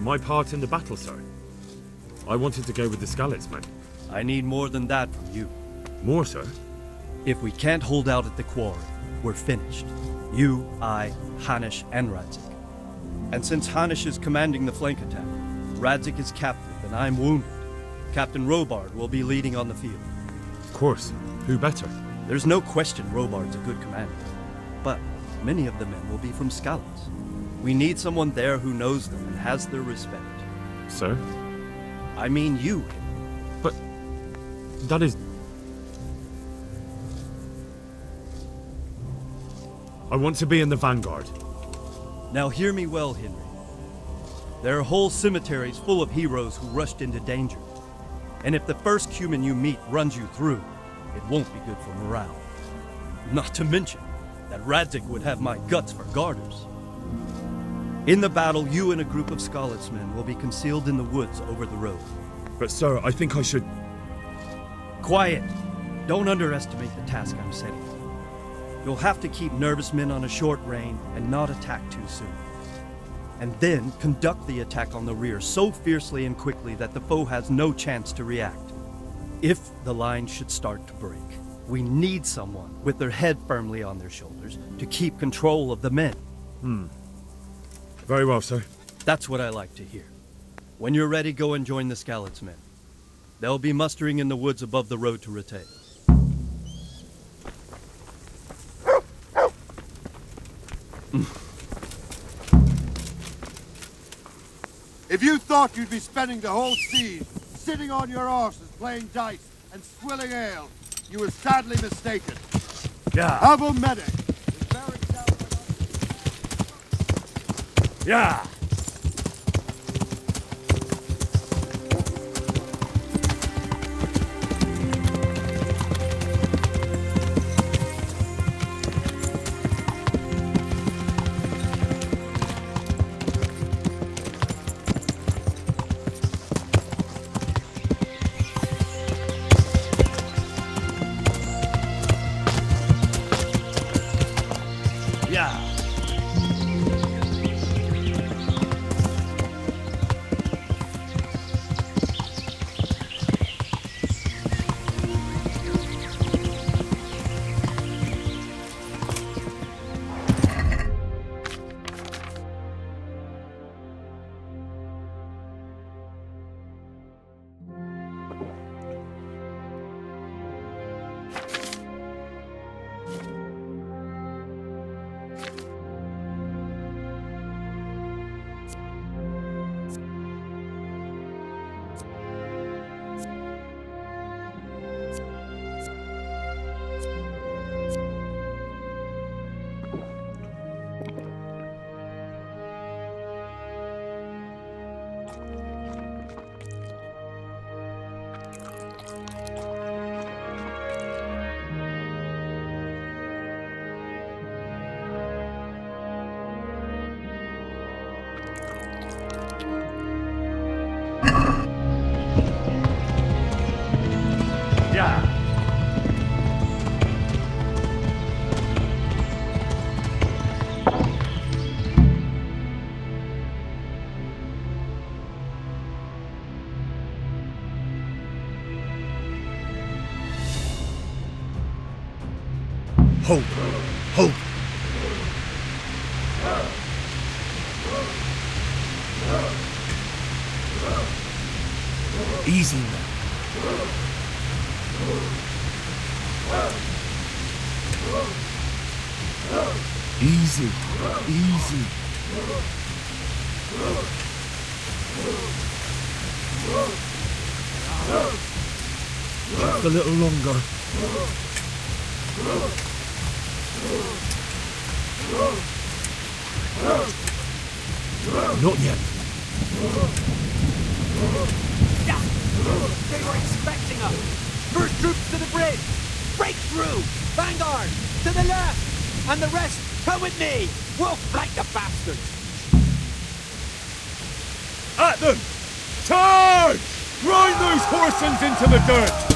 My part in the battle, sir. I wanted to go with the Skalitz men. I need more than that from you. More, sir? If we can't hold out at the quarry, we're finished. You, I, Hanish, and Radzik. And since Hanish is commanding the flank attack, Radzik is captive and I'm wounded. Captain Robard will be leading on the field. Of course. Who better? There's no question Robard's a good commander. But many of the men will be from Skalitz. We need someone there who knows them and has their respect. Sir? I mean you. But... that is... I want to be in the vanguard. Now hear me well, Henry. There are whole cemeteries full of heroes who rushed into danger. And if the first human you meet runs you through, it won't be good for morale. Not to mention that Radzik would have my guts for garters. In the battle, you and a group of Skalitz men will be concealed in the woods over the road. But sir, I think I should... Quiet! Don't underestimate the task I'm setting. You'll have to keep nervous men on a short rein and not attack too soon. And then conduct the attack on the rear so fiercely and quickly that the foe has no chance to react. If the line should start to break, we need someone with their head firmly on their shoulders to keep control of the men. Very well, sir. That's what I like to hear. When you're ready, go and join the Skalitz men. They'll be mustering in the woods above the road to Rete. If you thought you'd be spending the whole siege sitting on your arses playing dice and swilling ale, you were sadly mistaken. Yeah. Avo Medic is bearing down. Yeah. Hope! Hope! Easy now. Easy. Easy. Just a little longer. Not yet. Yeah. They were expecting us. First troops to the bridge. Break through. Vanguard. To the left. And the rest, come with me. We'll flank the bastards. At them! Charge! Grind those horsens into the dirt!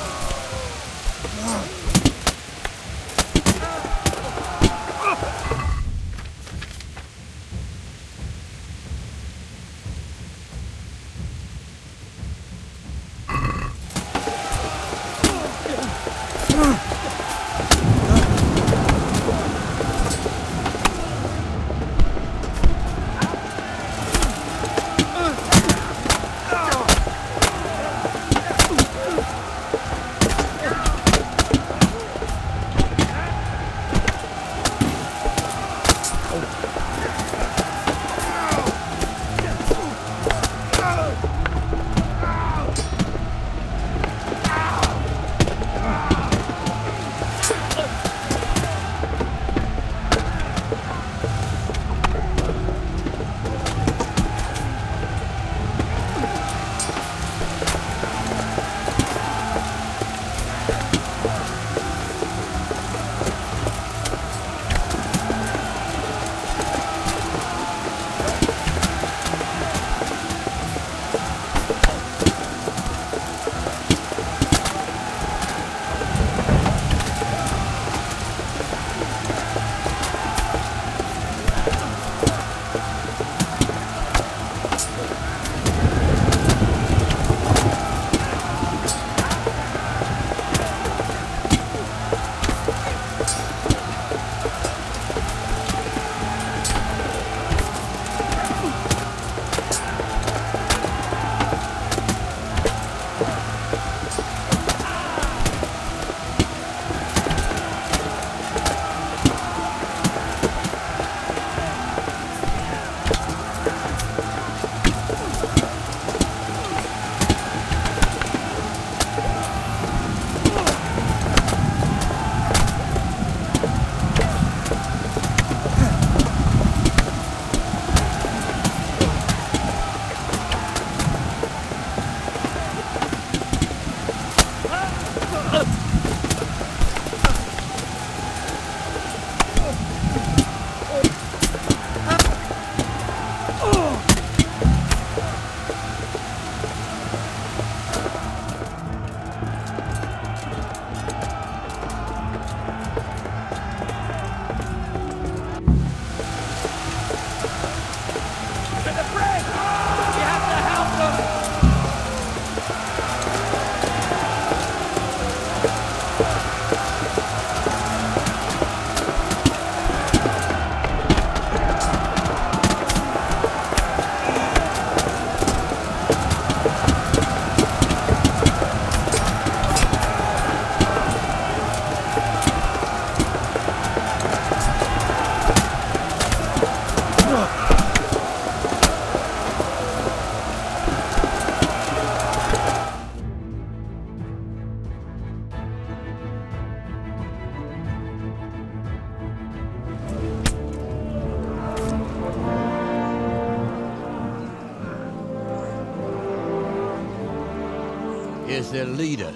Here's their leader.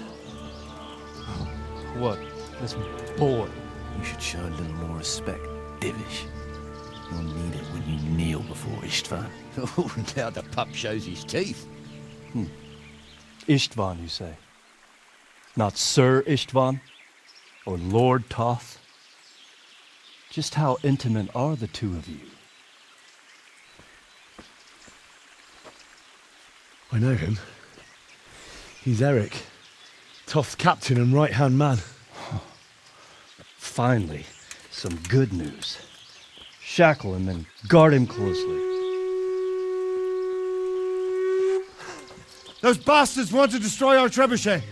What? This boy? You should show a little more respect, Divish. You'll need it when you kneel before Istvan. Oh, now the pup shows his teeth. Istvan, you say? Not Sir Istvan? Or Lord Toth? Just how intimate are the two of you? I know him. He's Eric, Toth's captain and right-hand man. Finally, some good news. Shackle him and guard him closely. Those bastards want to destroy our trebuchet.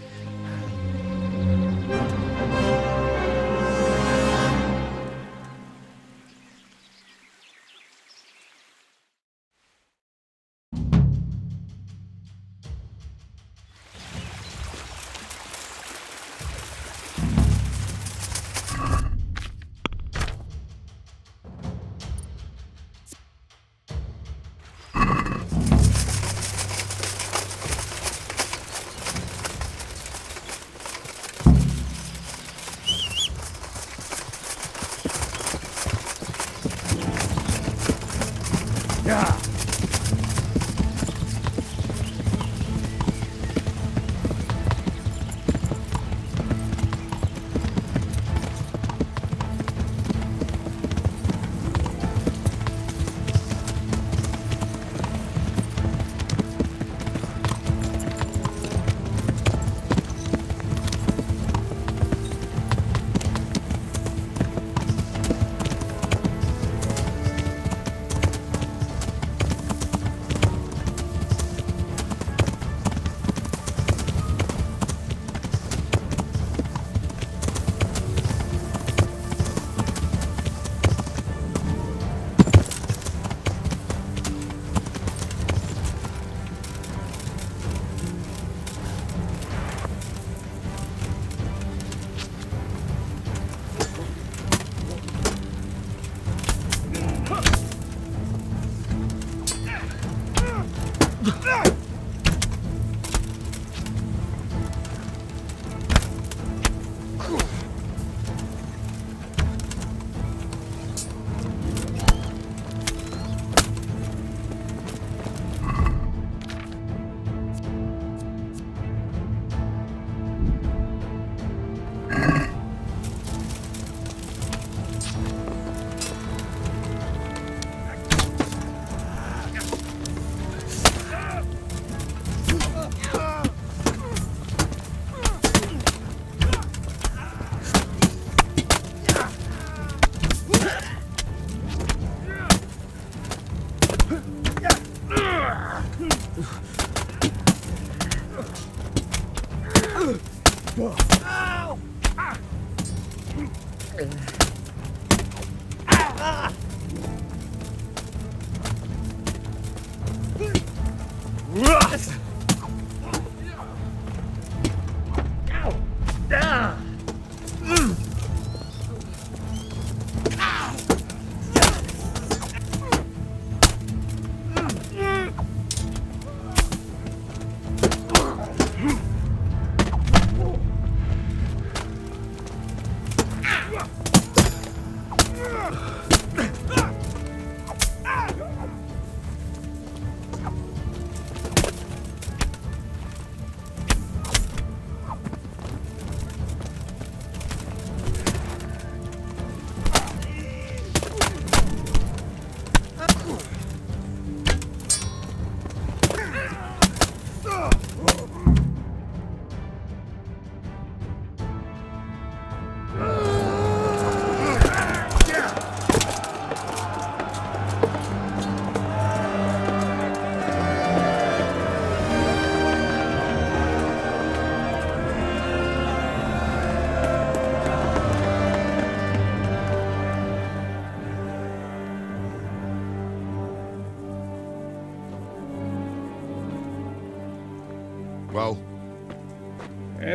Well,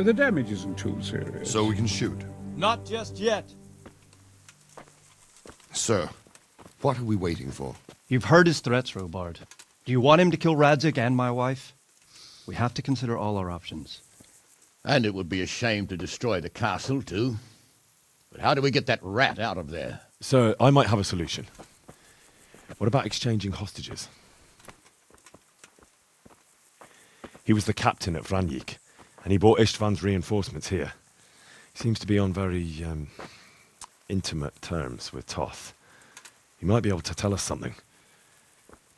The damage isn't too serious. so we can shoot. Not just yet. Sir, what are we waiting for? You've heard his threats, Robard. Do you want him to kill Radzik and my wife? We have to consider all our options. And it would be a shame to destroy the castle, too. But how do we get that rat out of there? Sir, I might have a solution. What about exchanging hostages? He was the captain at Vranjik, and he brought Istvan's reinforcements here. He seems to be on very, intimate terms with Toth. He might be able to tell us something.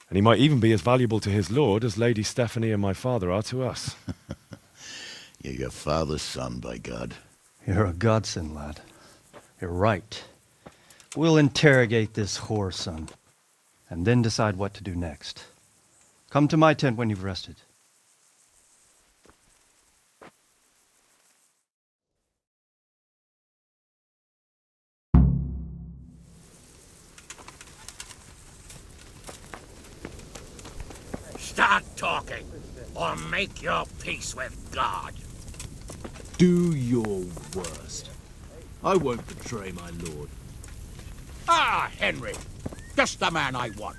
And he might even be as valuable to his lord as Lady Stephanie and my father are to us. You're your father's son, by God. You're a godsend, lad. You're right. We'll interrogate this whore, son, and then decide what to do next. Come to my tent when you've rested. Start talking, or make your peace with God. Do your worst. I won't betray my lord. Ah, Henry, just the man I want.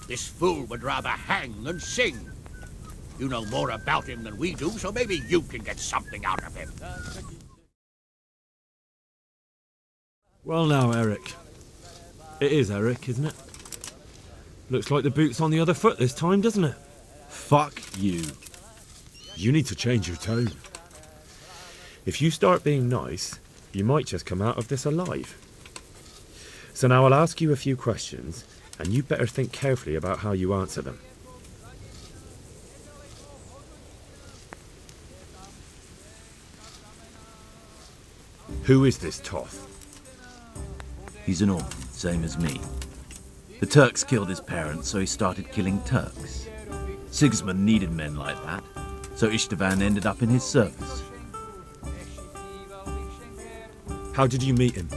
This fool would rather hang than sing. You know more about him than we do, so maybe you can get something out of him. Well now, Eric. It is Eric, isn't it? Looks like the boot's on the other foot this time, doesn't it? Fuck you. You need to change your tone. If you start being nice, you might just come out of this alive. So now I'll ask you a few questions, and you better think carefully about how you answer them. Who is this Toth? He's an orphan, same as me. The Turks killed his parents, so he started killing Turks. Sigismund needed men like that, so Istvan ended up in his service. How did you meet him?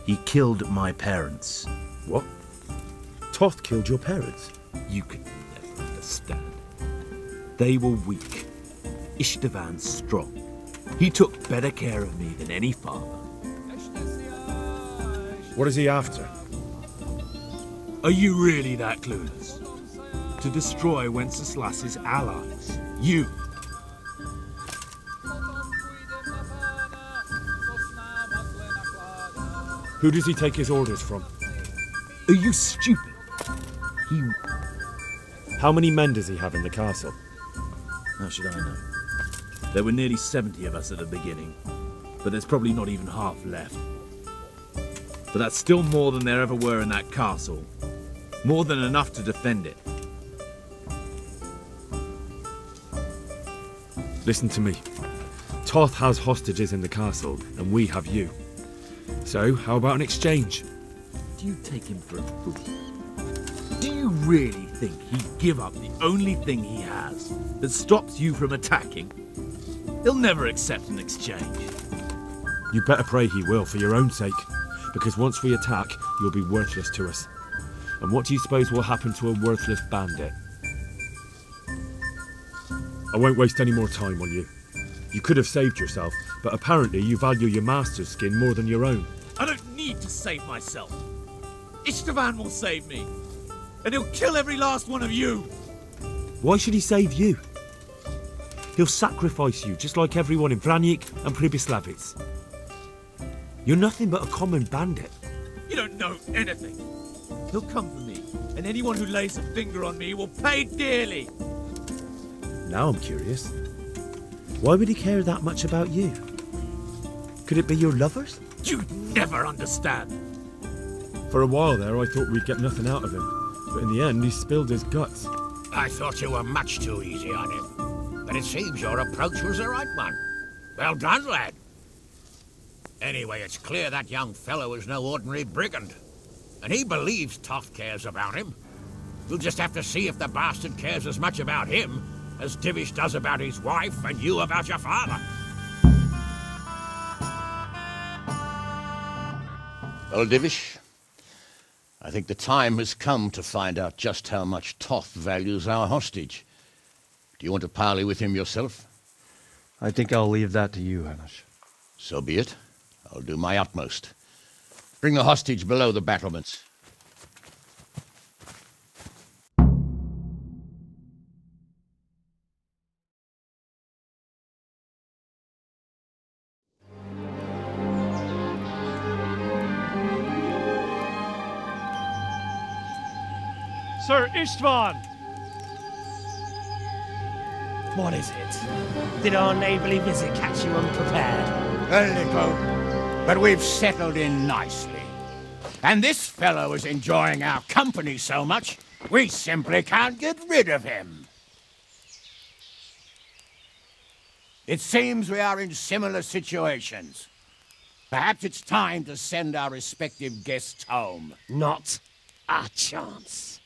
He killed my parents. What? Toth killed your parents? You could never understand. They were weak. Istvan's strong. He took better care of me than any father. What is he after? Are you really that clueless? To destroy Wenceslas's allies. You. Who does he take his orders from? Are you stupid? He... How many men does he have in the castle? How should I know? There were nearly 70 of us at the beginning, but there's probably not even half left. But that's still more than there ever were in that castle. More than enough to defend it. Listen to me. Toth has hostages in the castle, and we have you. So, how about an exchange? Do you take him for a fool? Do you really think he'd give up the only thing he has that stops you from attacking? He'll never accept an exchange. You better pray he will, for your own sake. Because once we attack, you'll be worthless to us. And what do you suppose will happen to a worthless bandit? I won't waste any more time on you. You could have saved yourself, but apparently you value your master's skin more than your own. I don't need to save myself. Istvan will save me. And he'll kill every last one of you. Why should he save you? He'll sacrifice you, just like everyone in Vranjik and Pribyslavitz. You're nothing but a common bandit. You don't know anything. He'll come for me, and anyone who lays a finger on me will pay dearly. Now I'm curious. Why would he care that much about you? Could it be your lovers? You'd never understand. For a while there, I thought we'd get nothing out of him. But in the end, he spilled his guts. I thought you were much too easy on him. But it seems your approach was the right one. Well done, lad. Anyway, it's clear that young fellow is no ordinary brigand. And he believes Toth cares about him. We'll just have to see if the bastard cares as much about him as Divish does about his wife and you about your father. Well, Divish, I think the time has come to find out just how much Toth values our hostage. Do you want to parley with him yourself? I think I'll leave that to you, Hamish. So be it. I'll do my utmost. Bring the hostage below the battlements. Sir Istvan! What is it? Did our neighborly visit catch you unprepared? A little, but we've settled in nicely. And this fellow is enjoying our company so much, we simply can't get rid of him. It seems we are in similar situations. Perhaps it's time to send our respective guests home. Not a chance.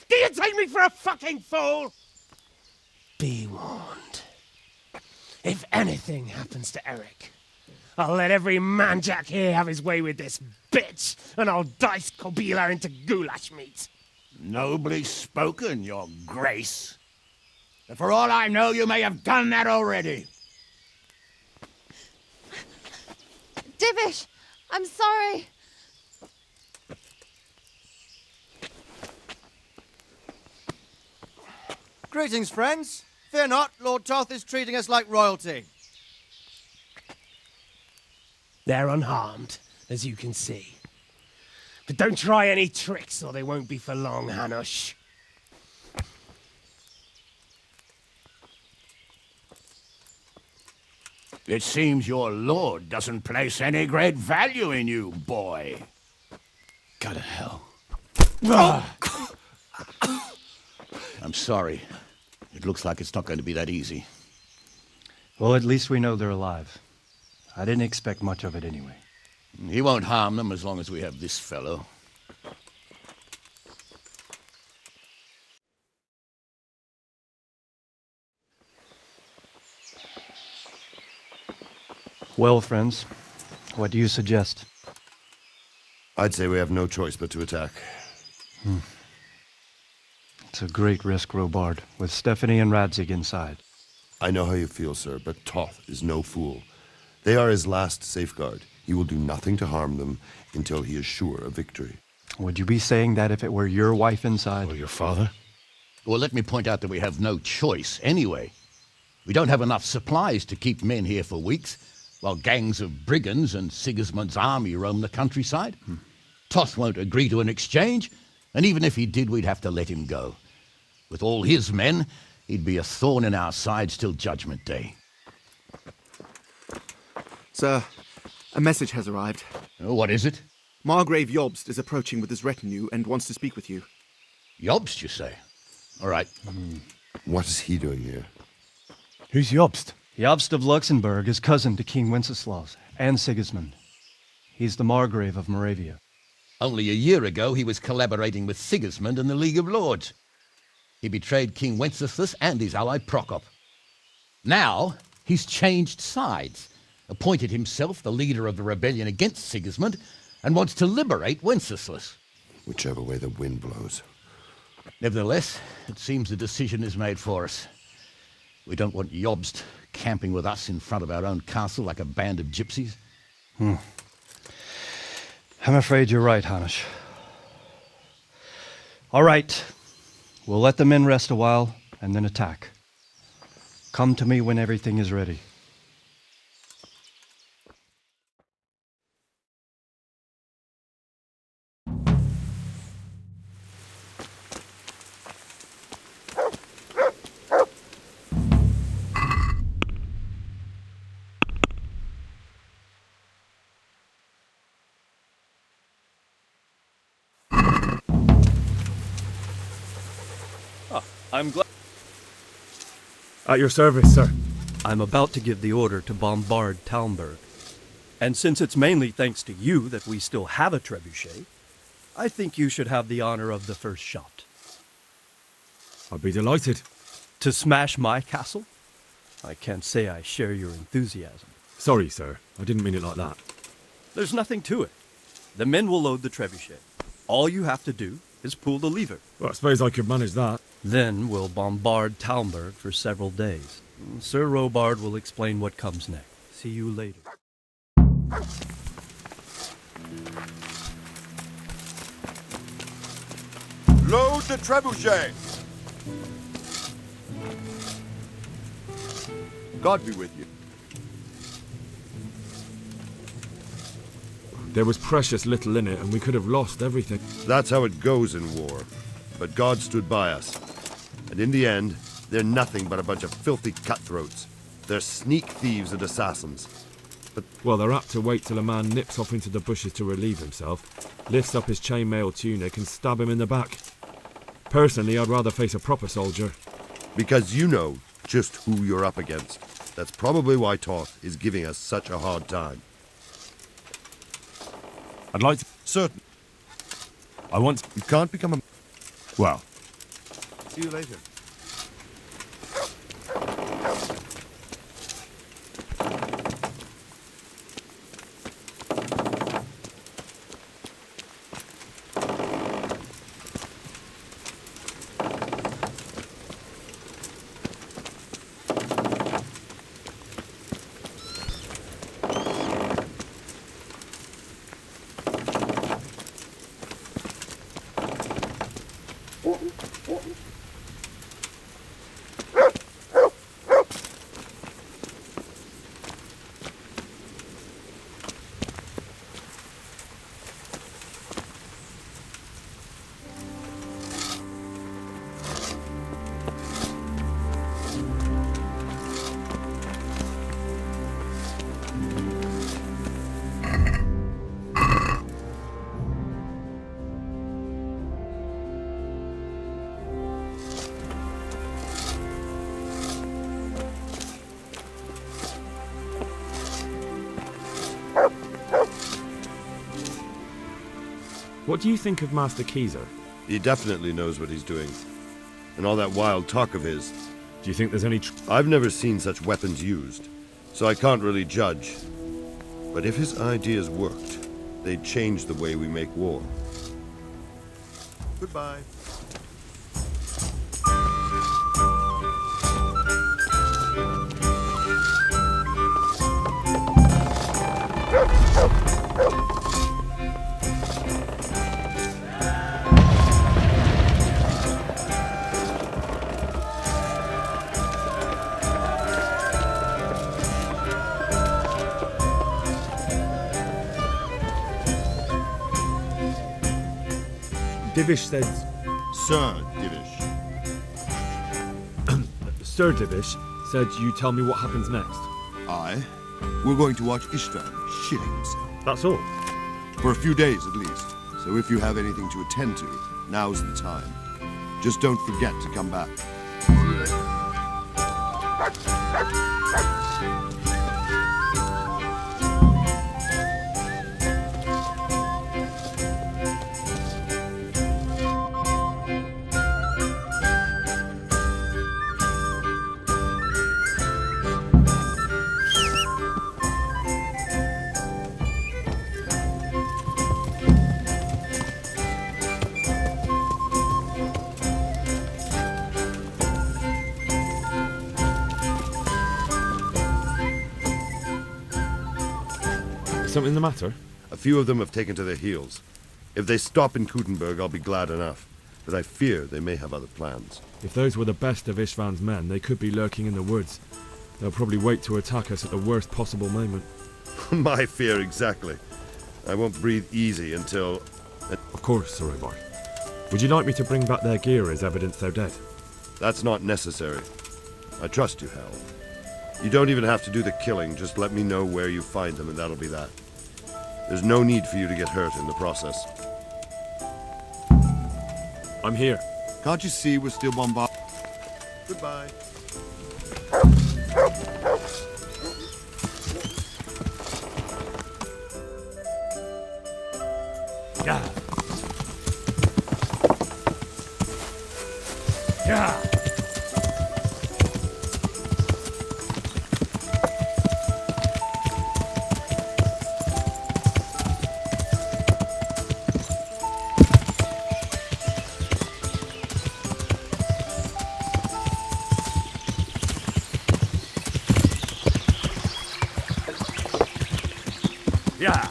Do you take me for a fucking fool? Be warned. If anything happens to Eric, I'll let every manjack here have his way with this bitch, and I'll dice Kobila into goulash meat. Nobly spoken, your grace. But for all I know, you may have done that already. Divish, I'm sorry. Greetings, friends. Fear not, Lord Toth is treating us like royalty. They're unharmed, as you can see. But don't try any tricks, or they won't be for long, Hanush. It seems your lord doesn't place any great value in you, boy. Go to hell. I'm sorry. It looks like it's not going to be that easy. Well, at least we know they're alive. I didn't expect much of it anyway. He won't harm them as long as we have this fellow. Well, friends, what do you suggest? I'd say we have no choice but to attack. It's a great risk, Robard, with Stephanie and Radzig inside. I know how you feel, sir, but Toth is no fool. They are his last safeguard. He will do nothing to harm them until he is sure of victory. Would you be saying that if it were your wife inside? Or your father? Well, let me point out that we have no choice anyway. We don't have enough supplies to keep men here for weeks, while gangs of brigands and Sigismund's army roam the countryside. Toth won't agree to an exchange, and even if he did, we'd have to let him go. With all his men, he'd be a thorn in our sides till Judgment Day. Sir, a message has arrived. What is it? Margrave Jobst is approaching with his retinue and wants to speak with you. Jobst, you say? All right. What is he doing here? Who's Jobst? Jobst of Luxembourg is cousin to King Wenceslaus and Sigismund. He's the Margrave of Moravia. Only a year ago, he was collaborating with Sigismund and the League of Lords. He betrayed King Wenceslas and his ally Prokop. Now, he's changed sides, appointed himself the leader of the rebellion against Sigismund, and wants to liberate Wenceslas. Whichever way the wind blows. Nevertheless, it seems the decision is made for us. We don't want Jobst camping with us in front of our own castle like a band of gypsies. I'm afraid you're right, Hanush. All right. We'll let the men rest a while, and then attack. Come to me when everything is ready. I'm glad. At your service, sir. I'm about to give the order to bombard Talmberg. And since it's mainly thanks to you that we still have a trebuchet, I think you should have the honor of the first shot. I'd be delighted. To smash my castle? I can't say I share your enthusiasm. Sorry, sir. I didn't mean it like that. There's nothing to it. The men will load the trebuchet. All you have to do is pull the lever. Well, I suppose I could manage that. Then we'll bombard Talmberg for several days. Sir Robard will explain what comes next. See you later. Load the trebuchet! God be with you. There was precious little in it, and we could have lost everything. That's how it goes in war. but God stood by us. And in the end, they're nothing but a bunch of filthy cutthroats. They're sneak thieves and assassins. Well, they're apt to wait till a man nips off into the bushes to relieve himself, lifts up his chainmail tunic and stab him in the back. Personally, I'd rather face a proper soldier. Because you know just who you're up against. That's probably why Toth is giving us such a hard time. I'd like to... Certain. I want... You can't become a... Well... See you later. What do you think of Master Keezer? He definitely knows what he's doing. And all that wild talk of his. Do you think there's any... I've never seen such weapons used, so I can't really judge. But if his ideas worked, they'd change the way we make war. Goodbye. Divish said... Sir Divish. Sir Divish said you tell me what happens next. Aye. We're going to watch Istvan shitting himself. That's all? For a few days at least. So if you have anything to attend to, now's the time. Just don't forget to come back. See you later. Something the matter? A few of them have taken to their heels. If they stop in Kutenberg, I'll be glad enough. But I fear they may have other plans. If those were the best of Istvan's men, they could be lurking in the woods. They'll probably wait to attack us at the worst possible moment. My fear exactly. I won't breathe easy until... Of course, Sir Ivar. Would you like me to bring back their gear as evidence they're dead? That's not necessary. I trust you, Hal. You don't even have to do the killing, just let me know where you find them and that'll be that. There's no need for you to get hurt in the process. I'm here. Can't you see we're still bombarded? Goodbye. Yeah. Yeah. Yeah.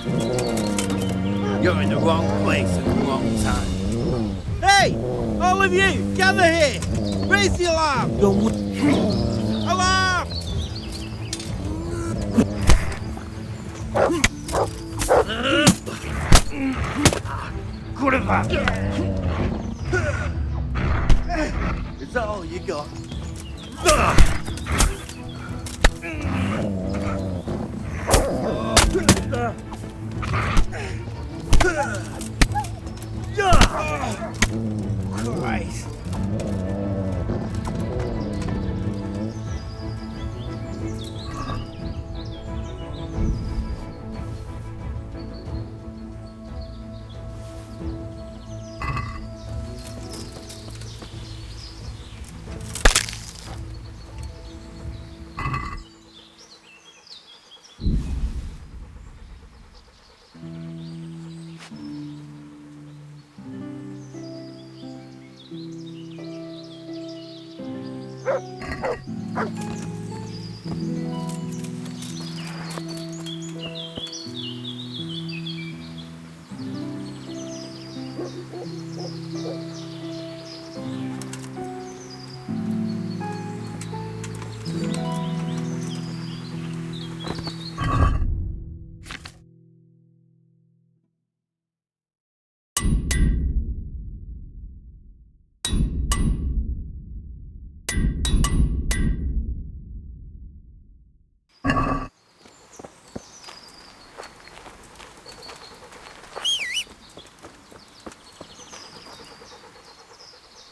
You're in the wrong place at the wrong time. Hey! All of you, gather here! Raise the alarm! Alarm! Is that all you got? Christ.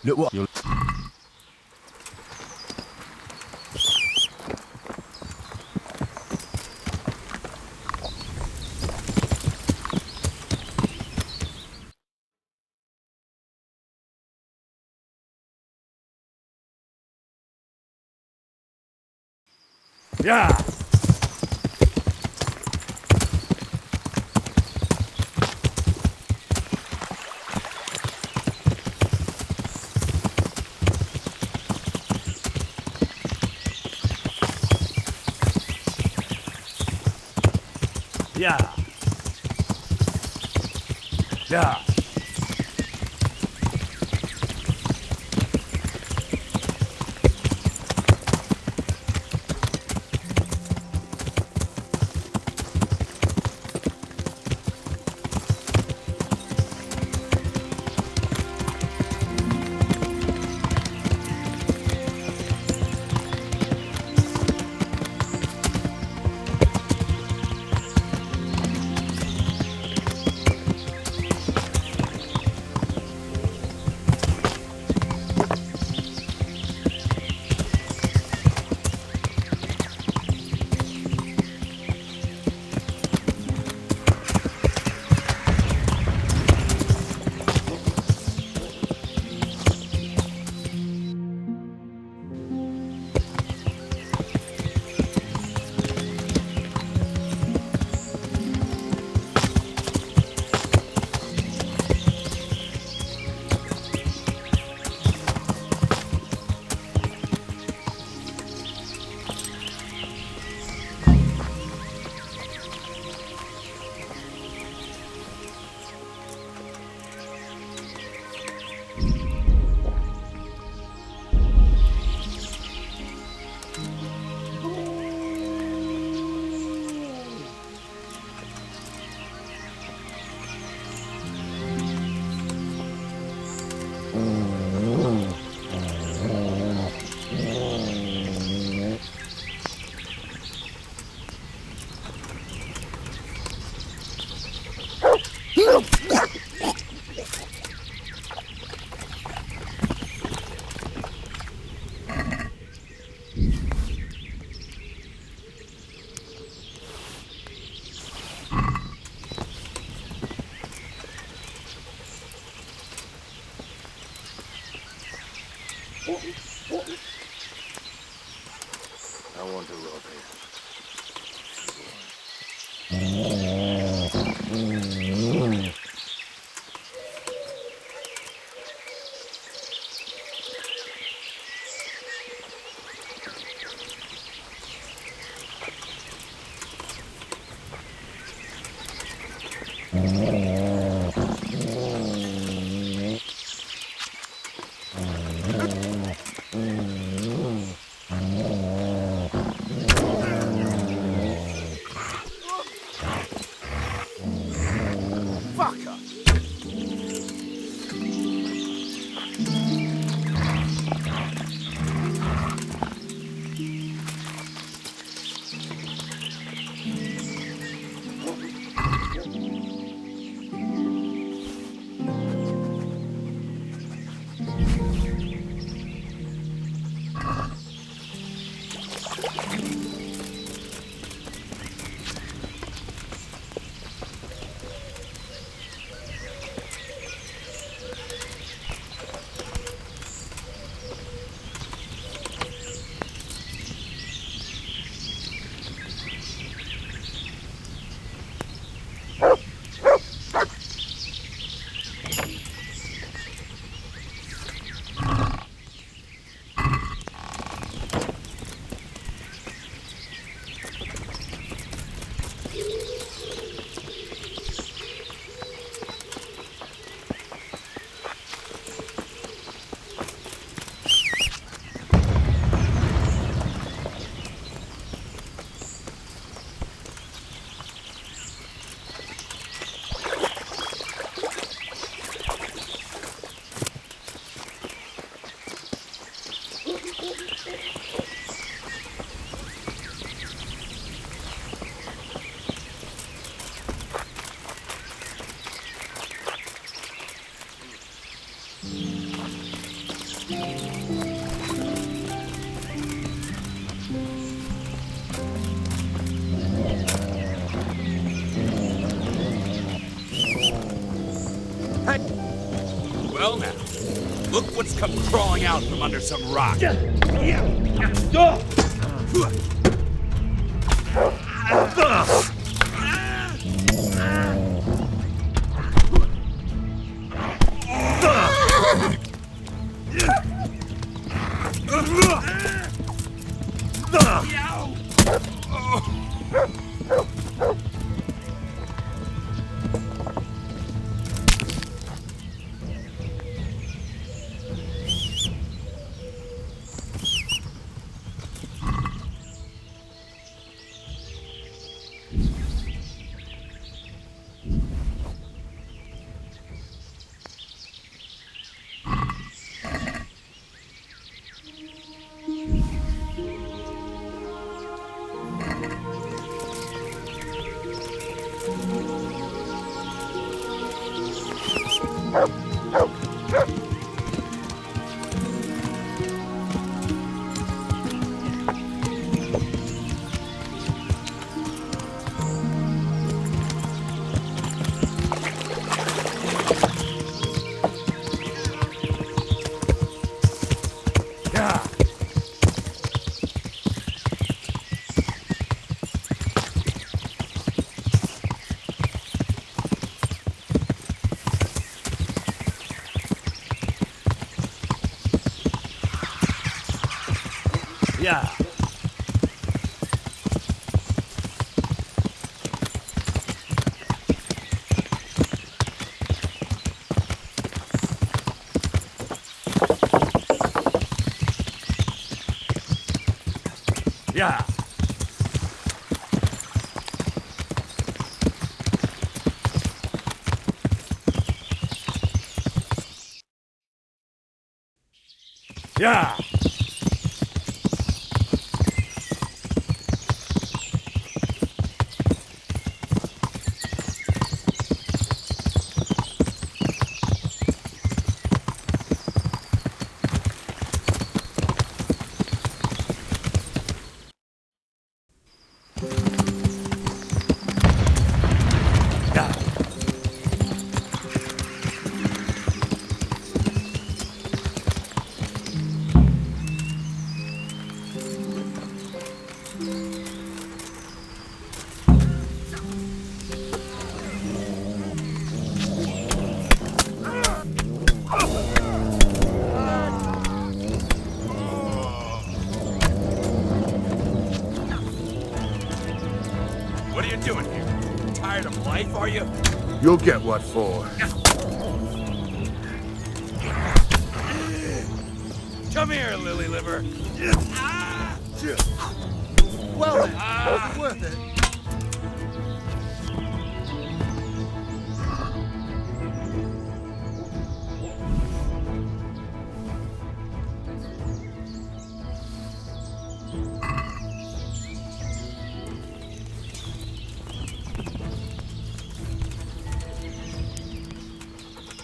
Look what you're... Yeah. Yeah. Yeah. I want to rob it. Well now, look what's come crawling out from under some rock. Yeah. Yeah. Yeah. What are you doing here? tired of life, are you? You'll get what for. Come here, lily liver. Well, then, was it worth it?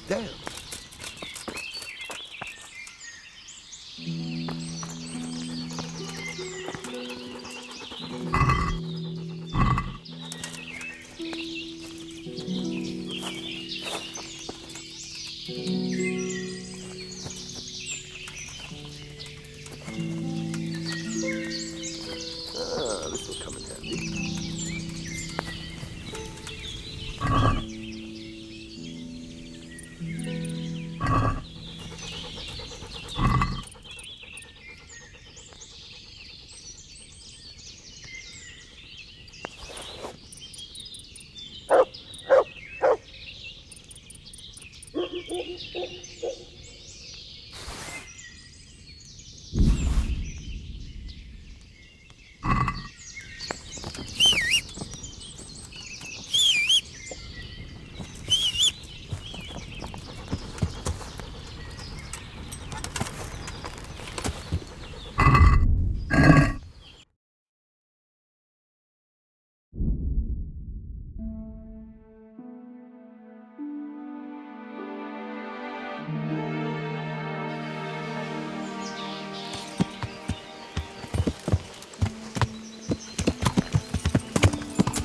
Damn. This will come in handy.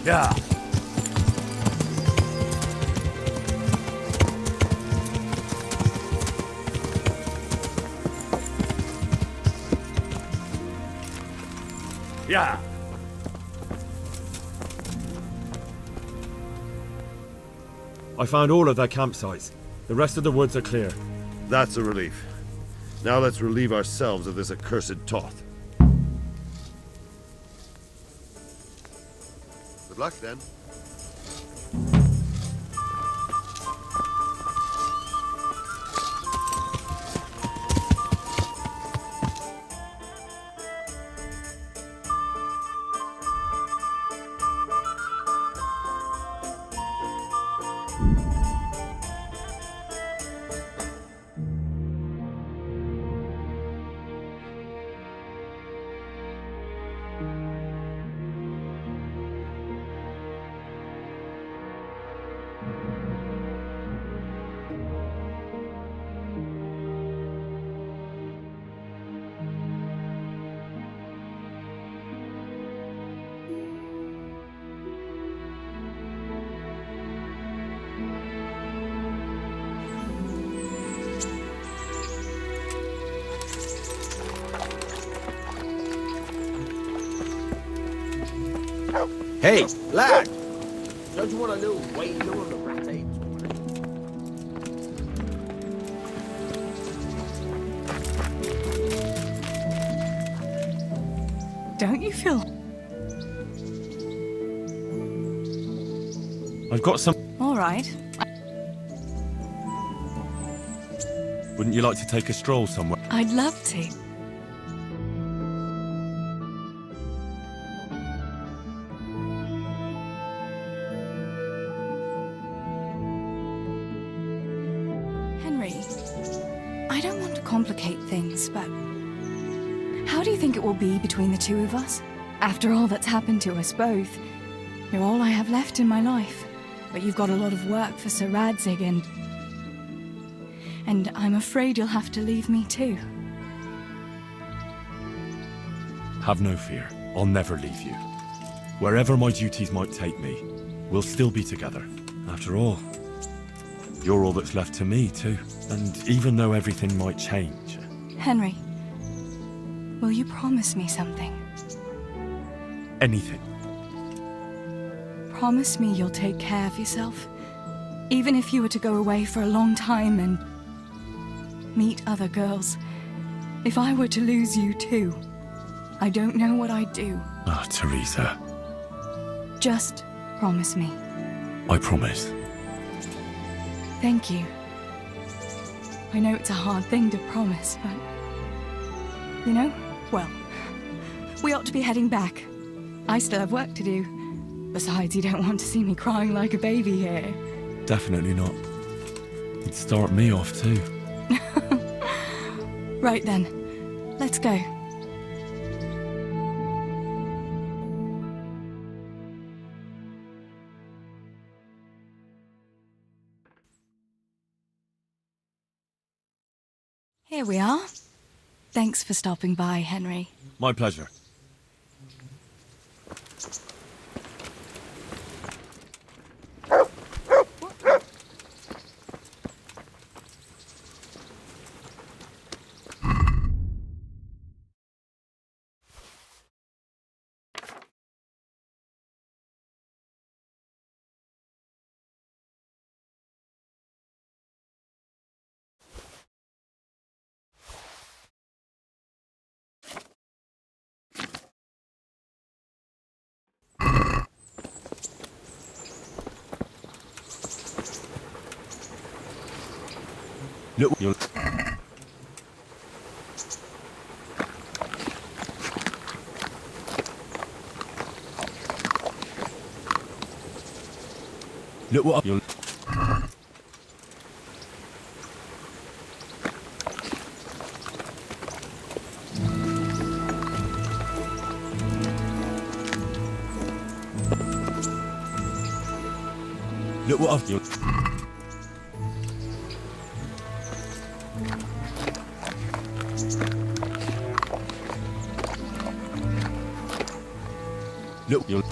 Yeah. Yeah. I found all of their campsites. The rest of the woods are clear. That's a relief. Now let's relieve ourselves of this accursed Toth. Good luck, then. Hey, lad! Don't you want a little wager on the rat apes? Don't you feel... I've got some... All right. Wouldn't you like to take a stroll somewhere? I'd love to. Henry, I don't want to complicate things, but how do you think it will be between the two of us? After all that's happened to us both, you're all I have left in my life. But you've got a lot of work for Sir Radzig and I'm afraid you'll have to leave me too. Have no fear. I'll never leave you. Wherever my duties might take me, we'll still be together. After all, you're all that's left to me too. And even though everything might change... Henry, will you promise me something? Anything. Promise me you'll take care of yourself. Even if you were to go away for a long time and meet other girls. If I were to lose you too, I don't know what I'd do. Ah, Teresa. Just Promise me. I promise. Thank you. I know it's a hard thing to promise, but... You know, well, we ought to be heading back. I still have work to do. Besides, you don't want to see me crying like a baby here. Definitely not. It'd start me off too. Right then, let's go. Here we are. Thanks for stopping by, Henry. My pleasure. Look, you'll... Look what you'll... Look what I've... You'll... Look, you'll...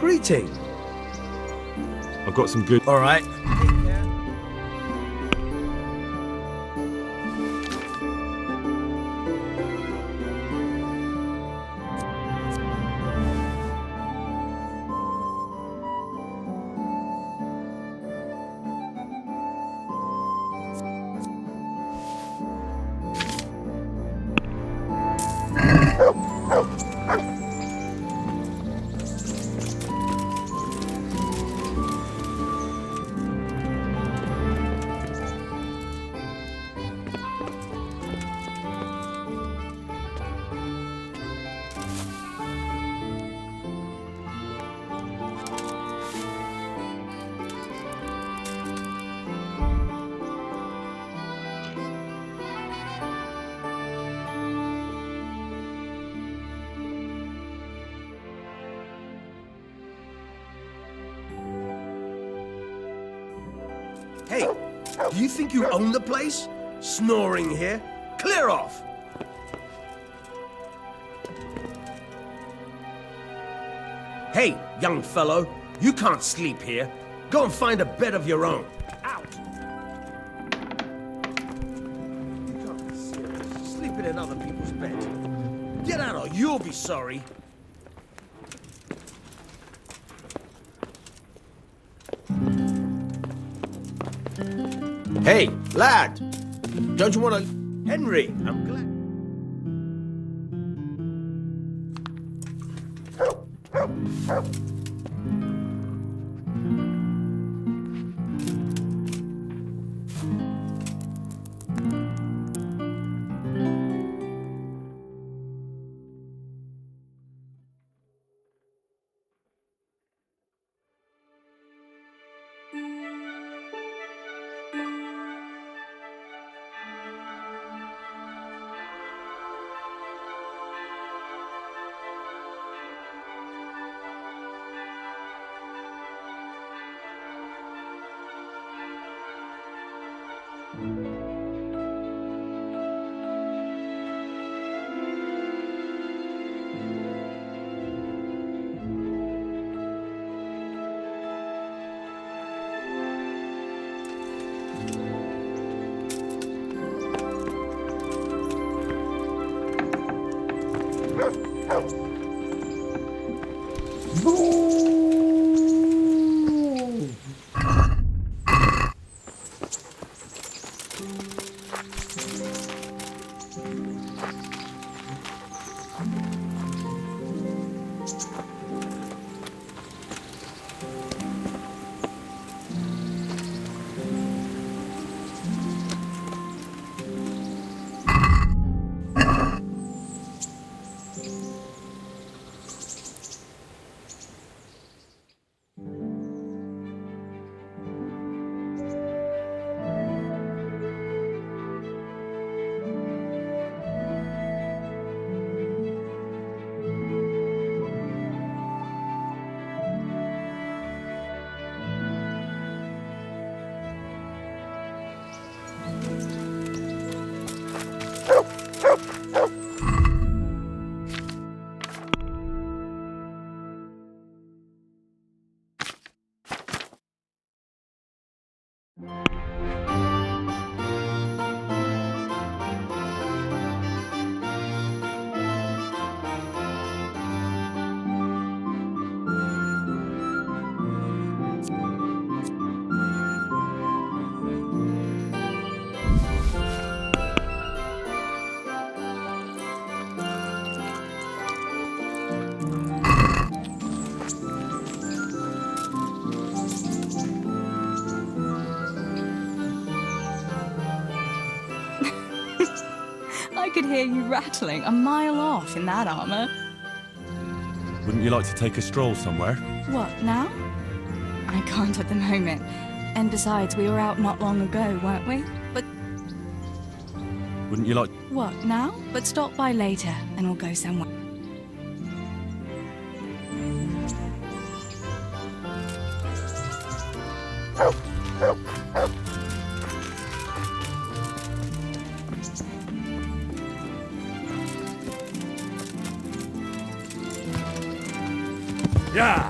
Greeting. I've got some good... All right. Hey, do you think you own the place? Snoring here? Clear off! Hey, young fellow, you can't sleep here. Go and find a bed of your own. Out! You can't be serious. Sleeping in other people's bed. Get out or you'll be sorry. Hey, lad! Don't you want to... Henry, I'm glad. I could hear you rattling a mile off in that armor. Wouldn't you like to take a stroll somewhere? What, now? I can't at the moment. And besides, we were out not long ago, weren't we? But Wouldn't you like... what, now? But stop by later, and we'll go somewhere. Yeah!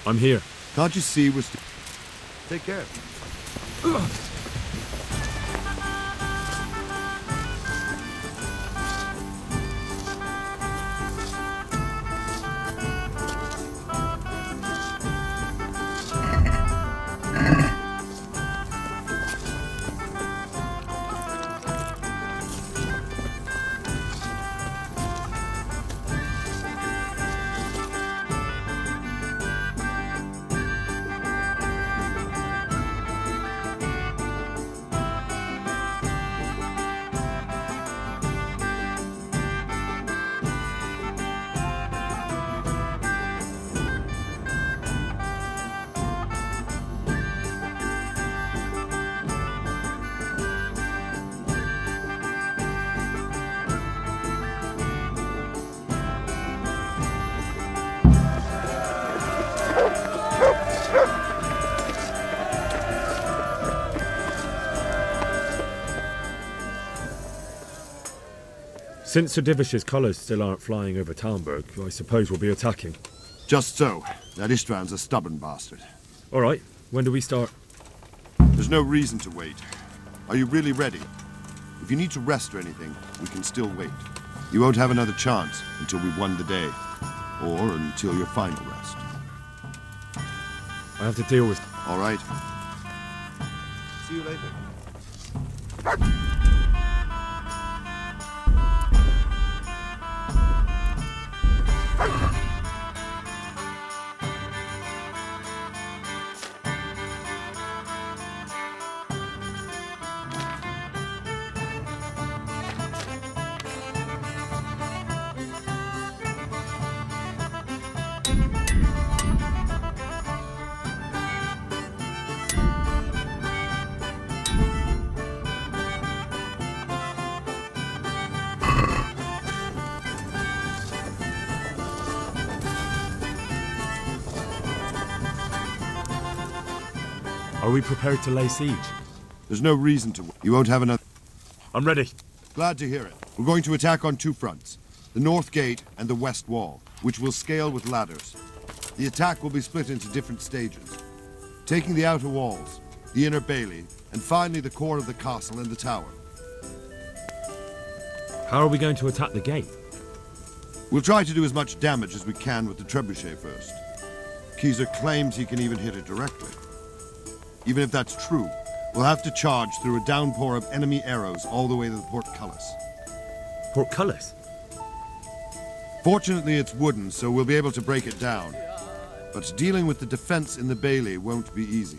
I'm here. Can't you see we're Take care. Since Sir Divish's colours still aren't flying over Talmberg, I suppose we'll be attacking. Just so. That István's a stubborn bastard. All right. When do we start? There's no reason to wait. Are you really ready? If you need to rest or anything, we can still wait. You won't have another chance until we've won the day. Or until your final rest. I have to deal with... All right. See you later. Are we prepared to lay siege? There's no reason to. You won't have another. I'm ready. Glad to hear it. We're going to attack on two fronts. The north gate and the west wall, which will scale with ladders. The attack will be split into different stages. Taking the outer walls, the inner bailey, and finally the core of the castle and the tower. How are we going to attack the gate? We'll try to do as much damage as we can with the trebuchet first. Keyser claims he can even hit it directly. Even if that's true, we'll have to charge through a downpour of enemy arrows all the way to the portcullis. Portcullis? Fortunately, it's wooden, so we'll be able to break it down. But dealing with the defense in the bailey won't be easy.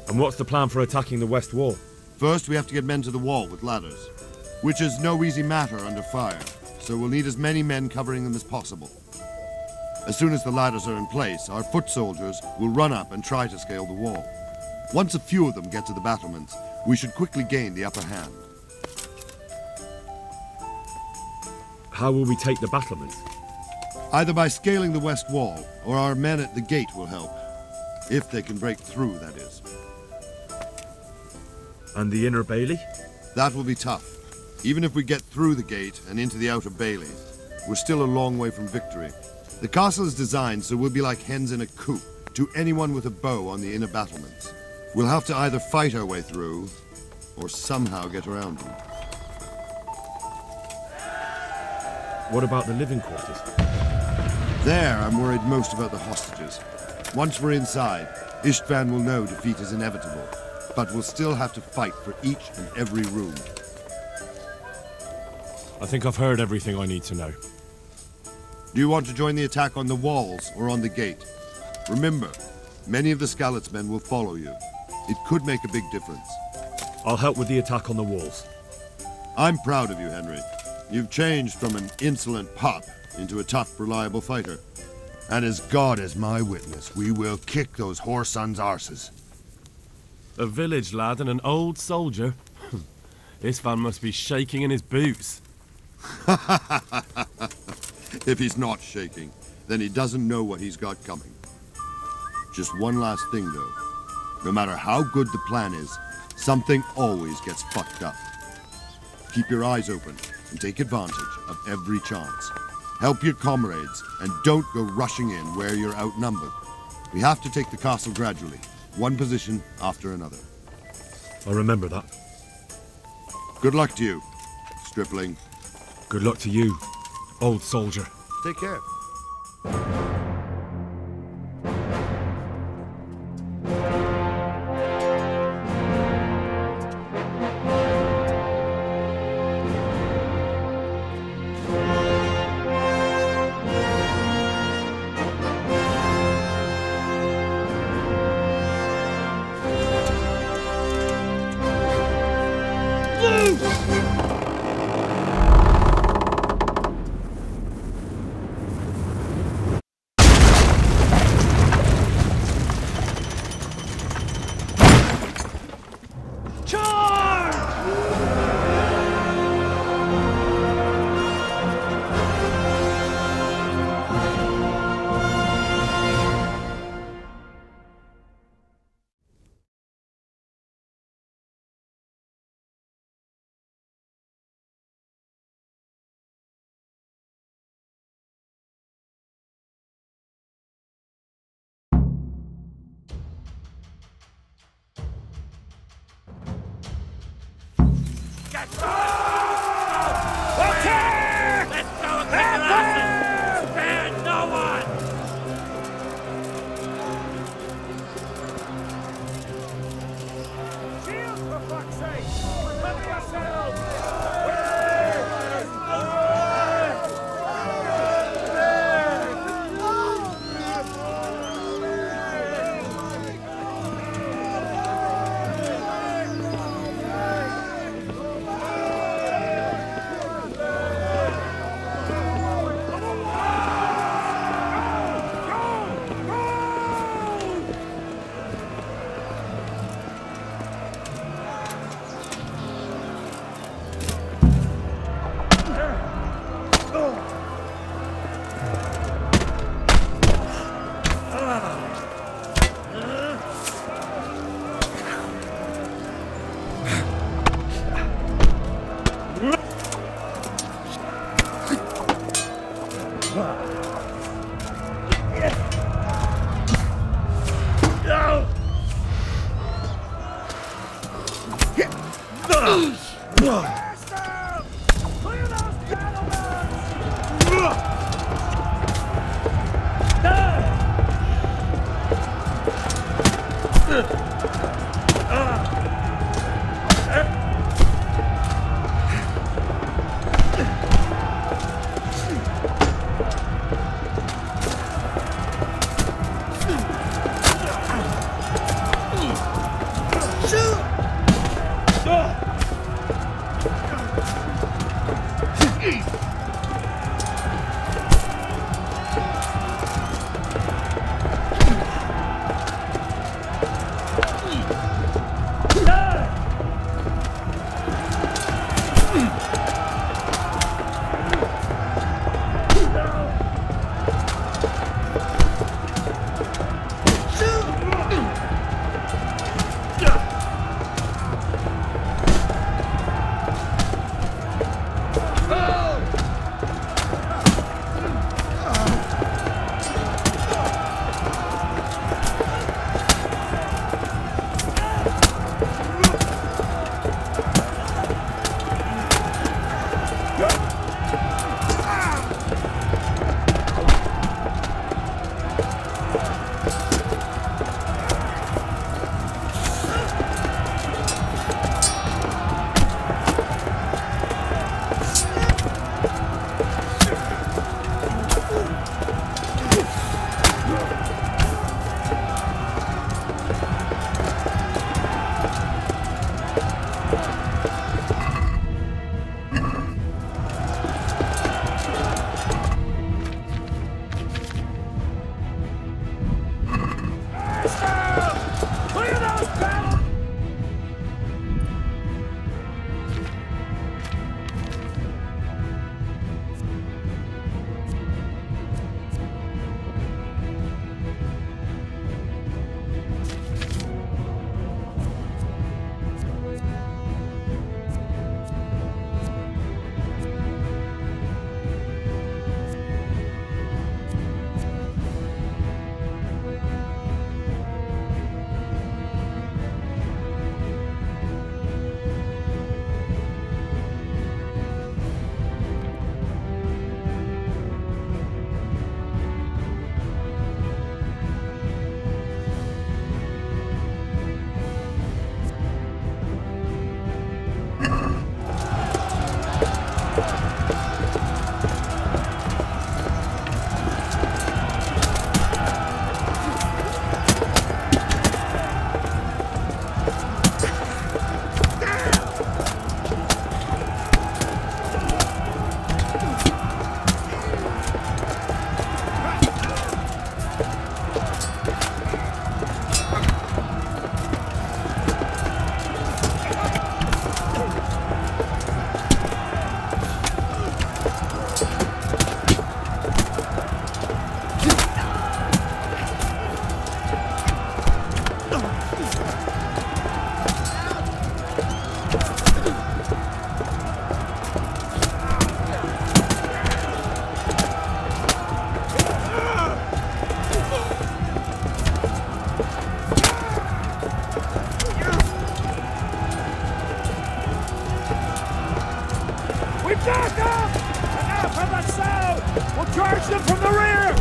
And what's the plan for attacking the west wall? First, we have to get men to the wall with ladders, which is no easy matter under fire, so we'll need as many men covering them as possible. As soon as the ladders are in place, our foot soldiers will run up and try to scale the wall. Once a few of them get to the battlements, we should quickly gain the upper hand. How will we take the battlements? Either by scaling the west wall, or our men at the gate will help. If they can break through, that is. And the inner bailey? That will be tough. Even if we get through the gate and into the outer bailey, we're still a long way from victory. The castle is designed so we'll be like hens in a coop to anyone with a bow on the inner battlements. We'll have to either fight our way through, or somehow get around them. What about the living quarters? There, I'm worried most about the hostages. Once we're inside, István will know defeat is inevitable, but we'll still have to fight for each and every room. I think I've heard everything I need to know. Do you want to join the attack on the walls or on the gate? Remember, many of the Skalitz men will follow you. It could make a big difference. I'll help with the attack on the walls. I'm proud of you, Henry. You've changed from an insolent pup into a tough, reliable fighter. And as God is my witness, we will kick those whore sons' arses. A village lad and an old soldier? István must be shaking in his boots. If he's not shaking, then he doesn't know what he's got coming. Just one last thing, though. No matter how good the plan is, something always gets fucked up. Keep your eyes open and take advantage of every chance. Help your comrades and don't go rushing in where you're outnumbered. We have to take the castle gradually, one position after another. I remember that. Good luck to you, stripling. Good luck to you, old soldier. Take care. We've got them! Enough of the south! We'll charge them from the rear!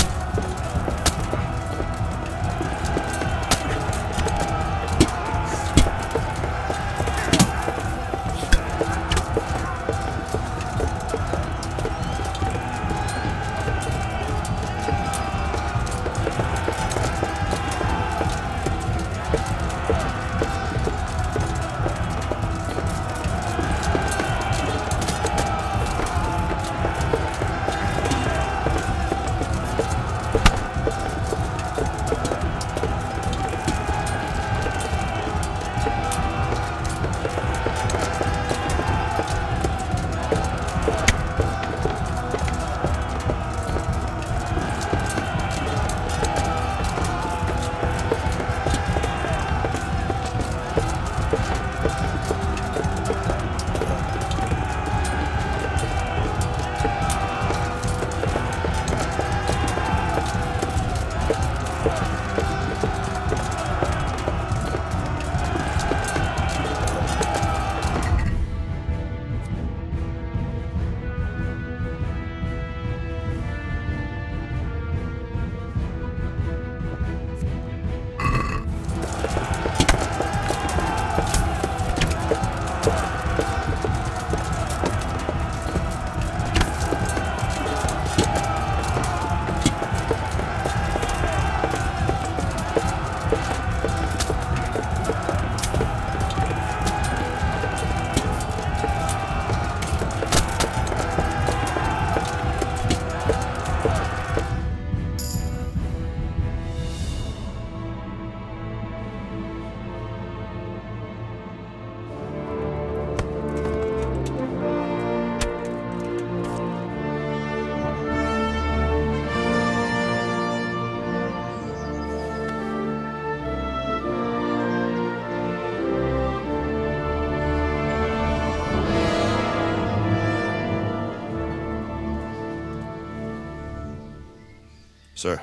Sir,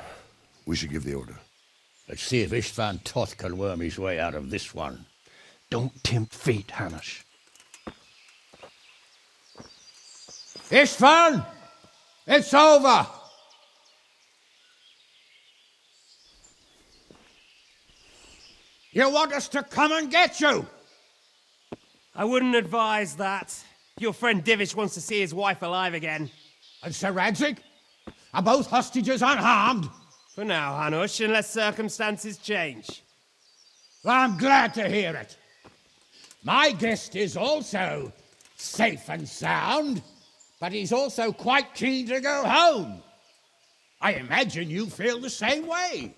we should give the order. Let's see if Istvan Toth can worm his way out of this one. Don't tempt fate, Hanish. Istvan! It's over! You want us to come and get you? I wouldn't advise that. Your friend Divish wants to see his wife alive again. And Sir Radzig? Are both hostages unharmed? For now, Hanush, unless circumstances change. Well, I'm glad to hear it. My guest is also safe and sound, but he's also quite keen to go home. I imagine you feel the same way.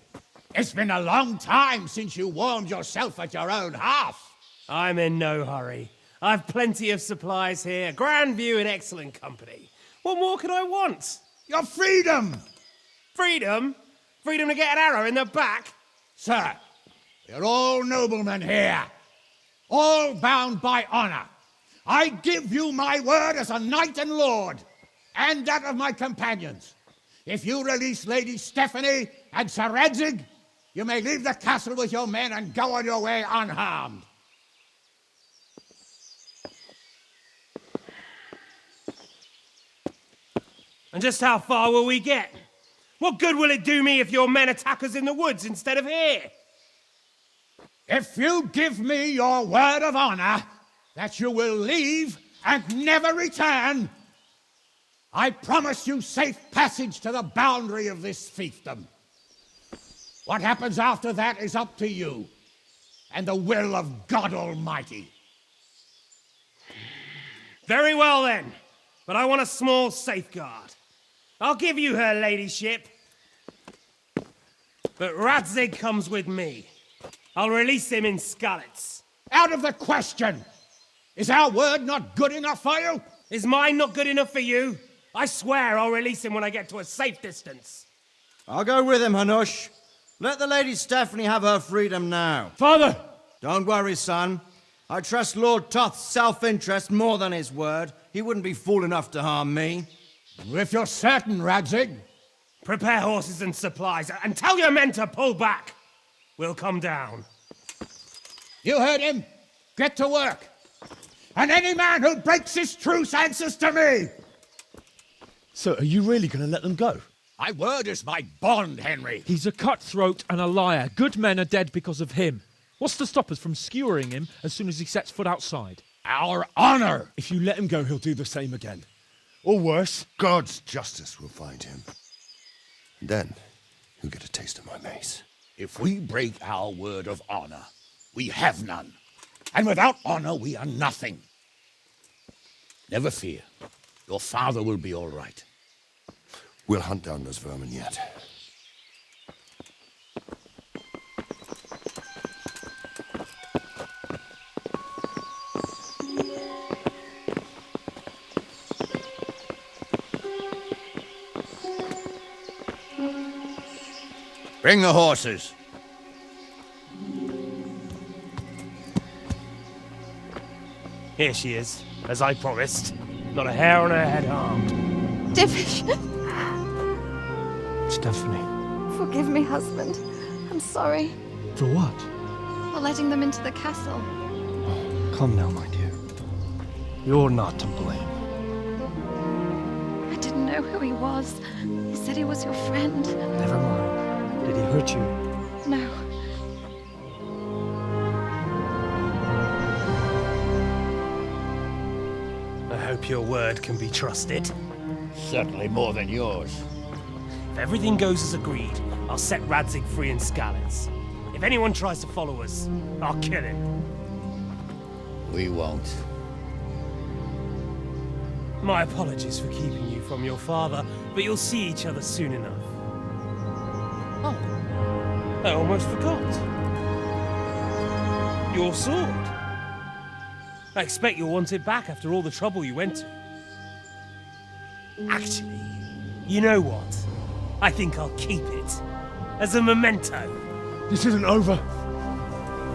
It's been a long time since you warmed yourself at your own hearth. I'm in no hurry. I've plenty of supplies here, grand view and excellent company. What more could I want? Your freedom! Freedom? Freedom to get an arrow in the back? Sir, we're all noblemen here, all bound by honor. I give you my word as a knight and lord, and that of my companions. If you release Lady Stephanie and Sir Radzig, you may leave the castle with your men and go on your way unharmed. And just how far will we get? What good will it do me if your men attack us in the woods instead of here? If you give me your word of honor that you will leave and never return, I promise you safe passage to the boundary of this fiefdom. What happens after that is up to you and the will of God Almighty. Very well then, but I want a small safeguard. I'll give you her ladyship, but Radzig comes with me. I'll release him in Skalitz. Out of the question! Is our word not good enough for you? Is mine not good enough for you? I swear I'll release him when I get to a safe distance. I'll go with him, Hanush. Let the Lady Stephanie have her freedom now. Father! Don't worry, son. I trust Lord Toth's self-interest more than his word. He wouldn't be fool enough to harm me. If you're certain, Radzig. Prepare horses and supplies, and tell your men to pull back. We'll come down. You heard him. Get to work. And any man who breaks this truce answers to me! So, are you really going to let them go? My word is my bond, Henry. He's a cutthroat and a liar. Good men are dead because of him. What's to stop us from skewering him as soon as he sets foot outside? Our honor! If you let him go, he'll do the same again. Or worse. God's justice will find him. Then, you'll get a taste of my mace. If we break our word of honor, we have none. And without honor, we are nothing. Never fear. Your father will be all right. We'll hunt down those vermin yet. Bring the horses. Here she is, as I promised. Not a hair on her head harmed. Divish! Stephanie. Forgive me, husband. I'm sorry For what? for letting them into the castle. Come now, my dear. You're not to blame. I didn't know who he was. He said he was your friend. Never mind. Did he hurt you? No. I hope your word can be trusted. Certainly more than yours. If everything goes as agreed, I'll set Radzig free in Skalitz. If anyone tries to follow us, I'll kill him. We won't. My apologies for keeping you from your father, but you'll see each other soon enough. Oh, I almost forgot. Your sword. I expect you'll want it back after all the trouble you went to. Actually, you know what? I think I'll keep it. As a memento. This isn't over.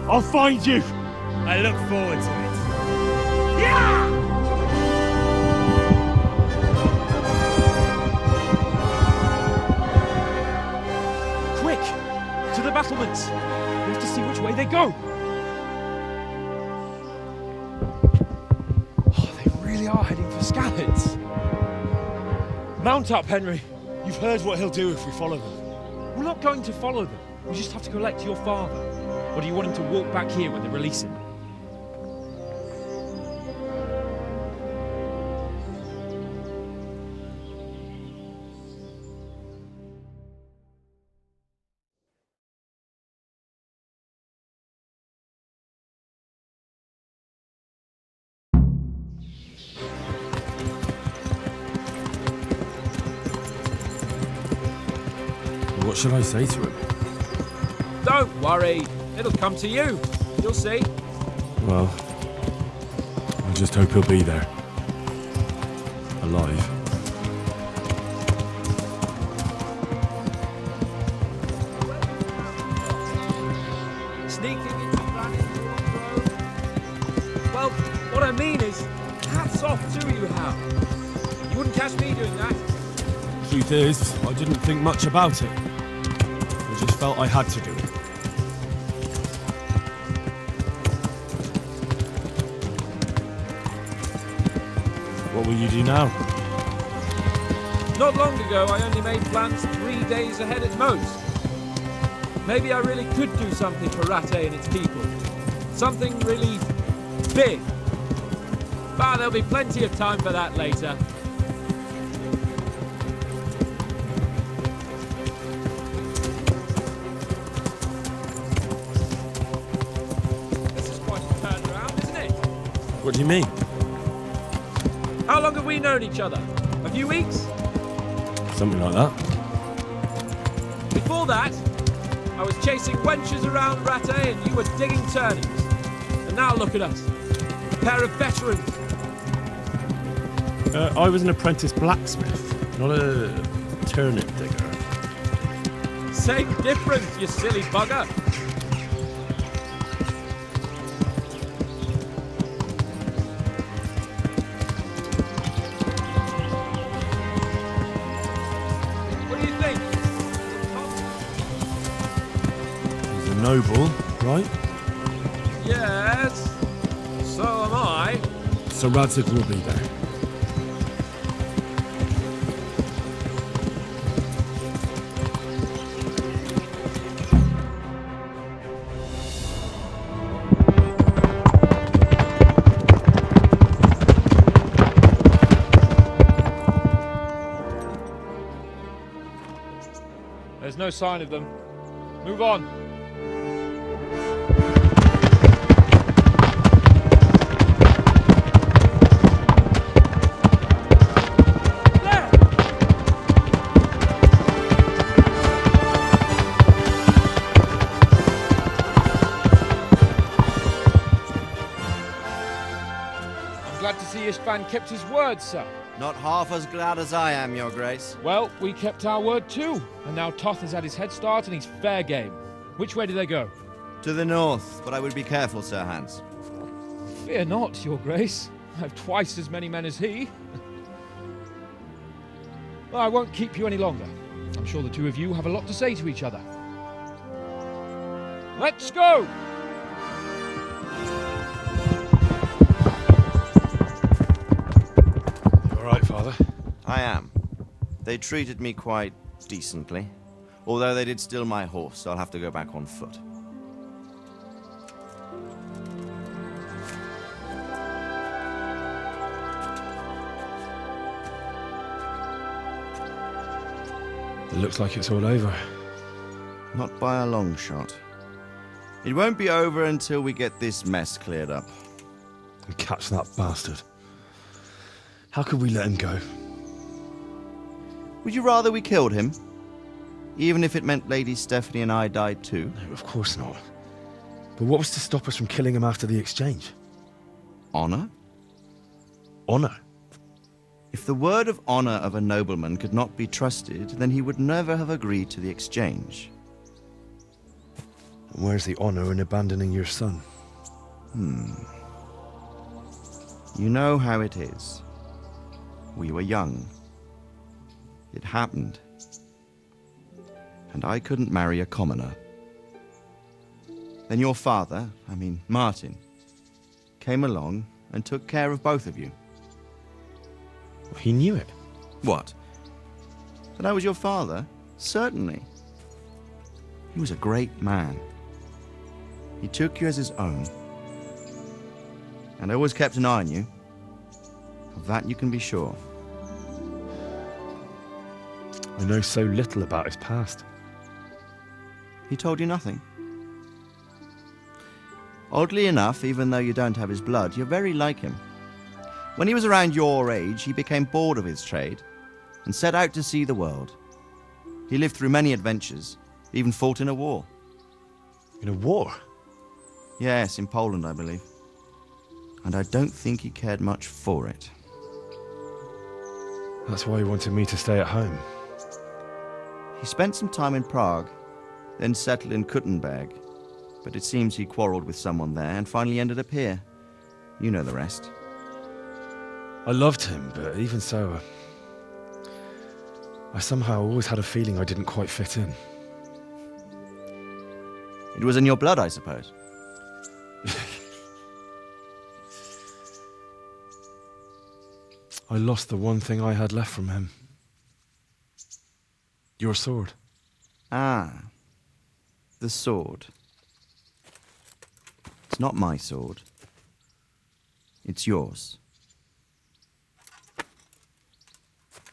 I'll find you. I look forward to it. Yeah! Quick! To the battlements! We have to see which way they go! Oh, they really are heading for Skalitz. Mount up, Henry. You've heard what he'll do if we follow them. We're not going to follow them. We just have to collect your father. Or do you want him to walk back here when they release him? What should I say to him? Don't worry. It'll come to you. You'll see. Well, I just hope he'll be there. Alive. Sneaking into Granny's wardrobe. Well, what I mean is, hats off to you, Hal. You wouldn't catch me doing that. Truth is, I didn't think much about it. I just felt I had to do it. What will you do now? Not long ago, I only made plans 3 days ahead at most. Maybe I really could do something for Rattay and its people. Something really big. But there'll be plenty of time for that later. This is quite a turnaround, isn't it? What do you mean? How long have we known each other? A few weeks? Something like that. Before that, I was chasing wenches around Rattay and you were digging turnings. And now look at us. A pair of veterans. I was an apprentice blacksmith, not a turnip digger. Same difference, you silly bugger. What do you think? He's a noble, right? Yes, so am I. so Radzig will be there. There's no sign of them. Move on. I'm glad to see Istvan kept his word, sir. Not half as glad as I am, Your Grace. Well, we kept our word too, and now Toth has had his head start and he's fair game. Which way do they go? To the north, but I would be careful, Sir Hans. Fear not, Your Grace. I have twice as many men as he. Well, I won't keep you any longer. I'm sure the two of you have a lot to say to each other. Let's go! All right, Father? I am. They treated me quite decently. Although they did steal my horse, so I'll have to go back on foot. It looks like it's all over. Not by a long shot. It won't be over until we get this mess cleared up. And catch that bastard. How could we let him go? Would you rather we killed him? Even if it meant Lady Stephanie and I died too? No, of course not. But what was to stop us from killing him after the exchange? Honor? Honor? If the word of honor of a nobleman could not be trusted, then he would never have agreed to the exchange. And where's the honor in abandoning your son? You know how it is. We were young. It happened. And I couldn't marry a commoner. Then your father, Martin, came along and took care of both of you. He knew it. What? That I was your father? Certainly. He was a great man. He took you as his own. And always kept an eye on you. Of that you can be sure. I know so little about his past. He told you nothing? Oddly enough, even though you don't have his blood, you're very like him. When he was around your age, he became bored of his trade and set out to see the world. He lived through many adventures, even fought in a war. In a war? Yes, in Poland, I believe. And I don't think he cared much for it. That's why he wanted me to stay at home. He spent some time in Prague, then settled in Kuttenberg. But it seems he quarreled with someone there and finally ended up here. You know the rest. I loved him, but even so, I somehow always had a feeling I didn't quite fit in. It was in your blood, I suppose. I lost the one thing I had left from him. Your sword. Ah, the sword. It's not my sword. It's yours.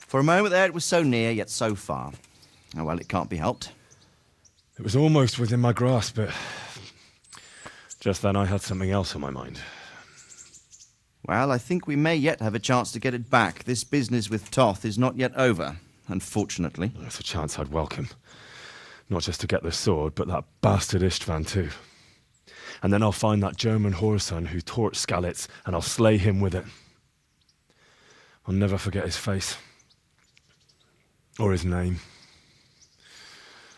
For a moment there, it was so near, yet so far. Oh, well, it can't be helped. It was almost within my grasp, but just then I had something else on my mind. Well, I think we may yet have a chance to get it back. This business with Toth is not yet over, unfortunately. That's a chance I'd welcome. Not just to get the sword, but that bastard Istvan too. And then I'll find that German whoreson who torched Skalitz, and I'll slay him with it. I'll never forget his face. Or his name.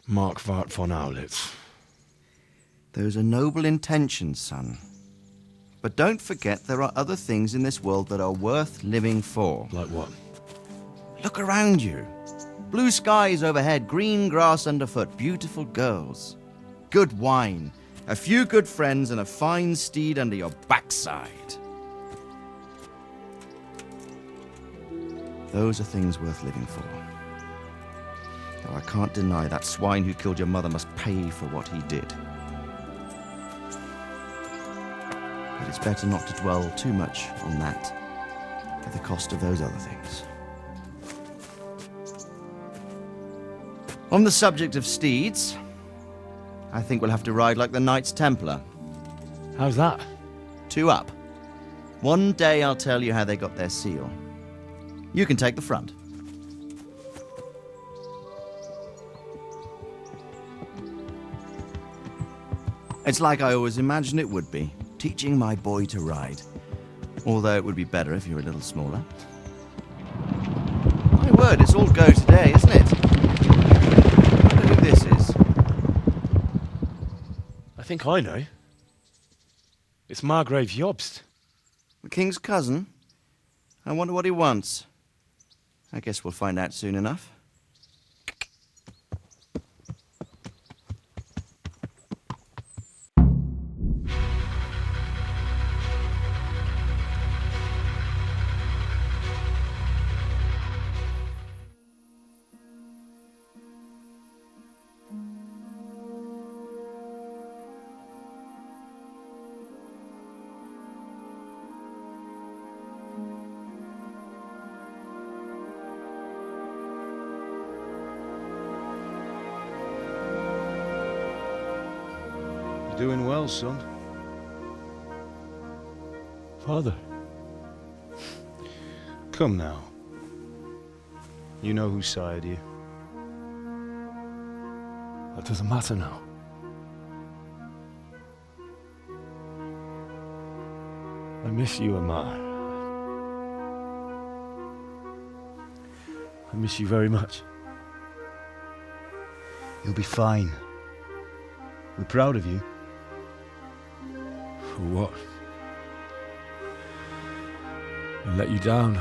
Mark Vart von Aulitz. Those are noble intentions, son. But don't forget there are other things in this world that are worth living for. Like what? Look around you. Blue skies overhead, green grass underfoot, beautiful girls. Good wine, a few good friends, and a fine steed under your backside. Those are things worth living for. Though I can't deny that swine who killed your mother must pay for what he did. But it's better not to dwell too much on that at the cost of those other things. On the subject of steeds, I think we'll have to ride like the Knights Templar. How's that? 2 up. One day I'll tell you how they got their seal. You can take the front. It's like I always imagined it would be, teaching my boy to ride. Although it would be better if you were a little smaller. My word, it's all go today, isn't it? I wonder who this is. I think I know. It's Margrave Jobst. The king's cousin? I wonder what he wants. I guess we'll find out soon enough. You're doing well, son. Father. Come now. You know who sired you. That doesn't matter now. I miss you, Amar. I miss you very much. You'll be fine. We're proud of you. For what? I let you down.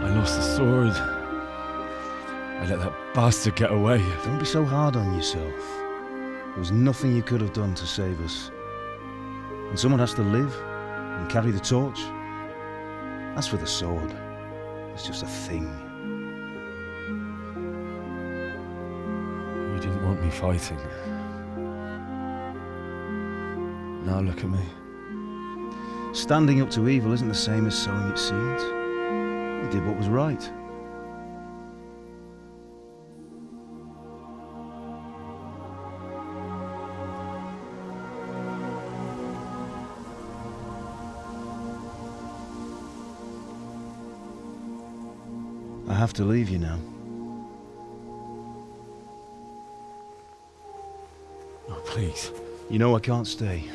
I lost the sword. I let that bastard get away. Don't be so hard on yourself. There was nothing you could have done to save us. And someone has to live and carry the torch. As for the sword, it's just a thing. You didn't want me fighting. Now look at me. Standing up to evil isn't the same as sowing its seeds. You did what was right. I have to leave you now. Oh, please. You know I can't stay.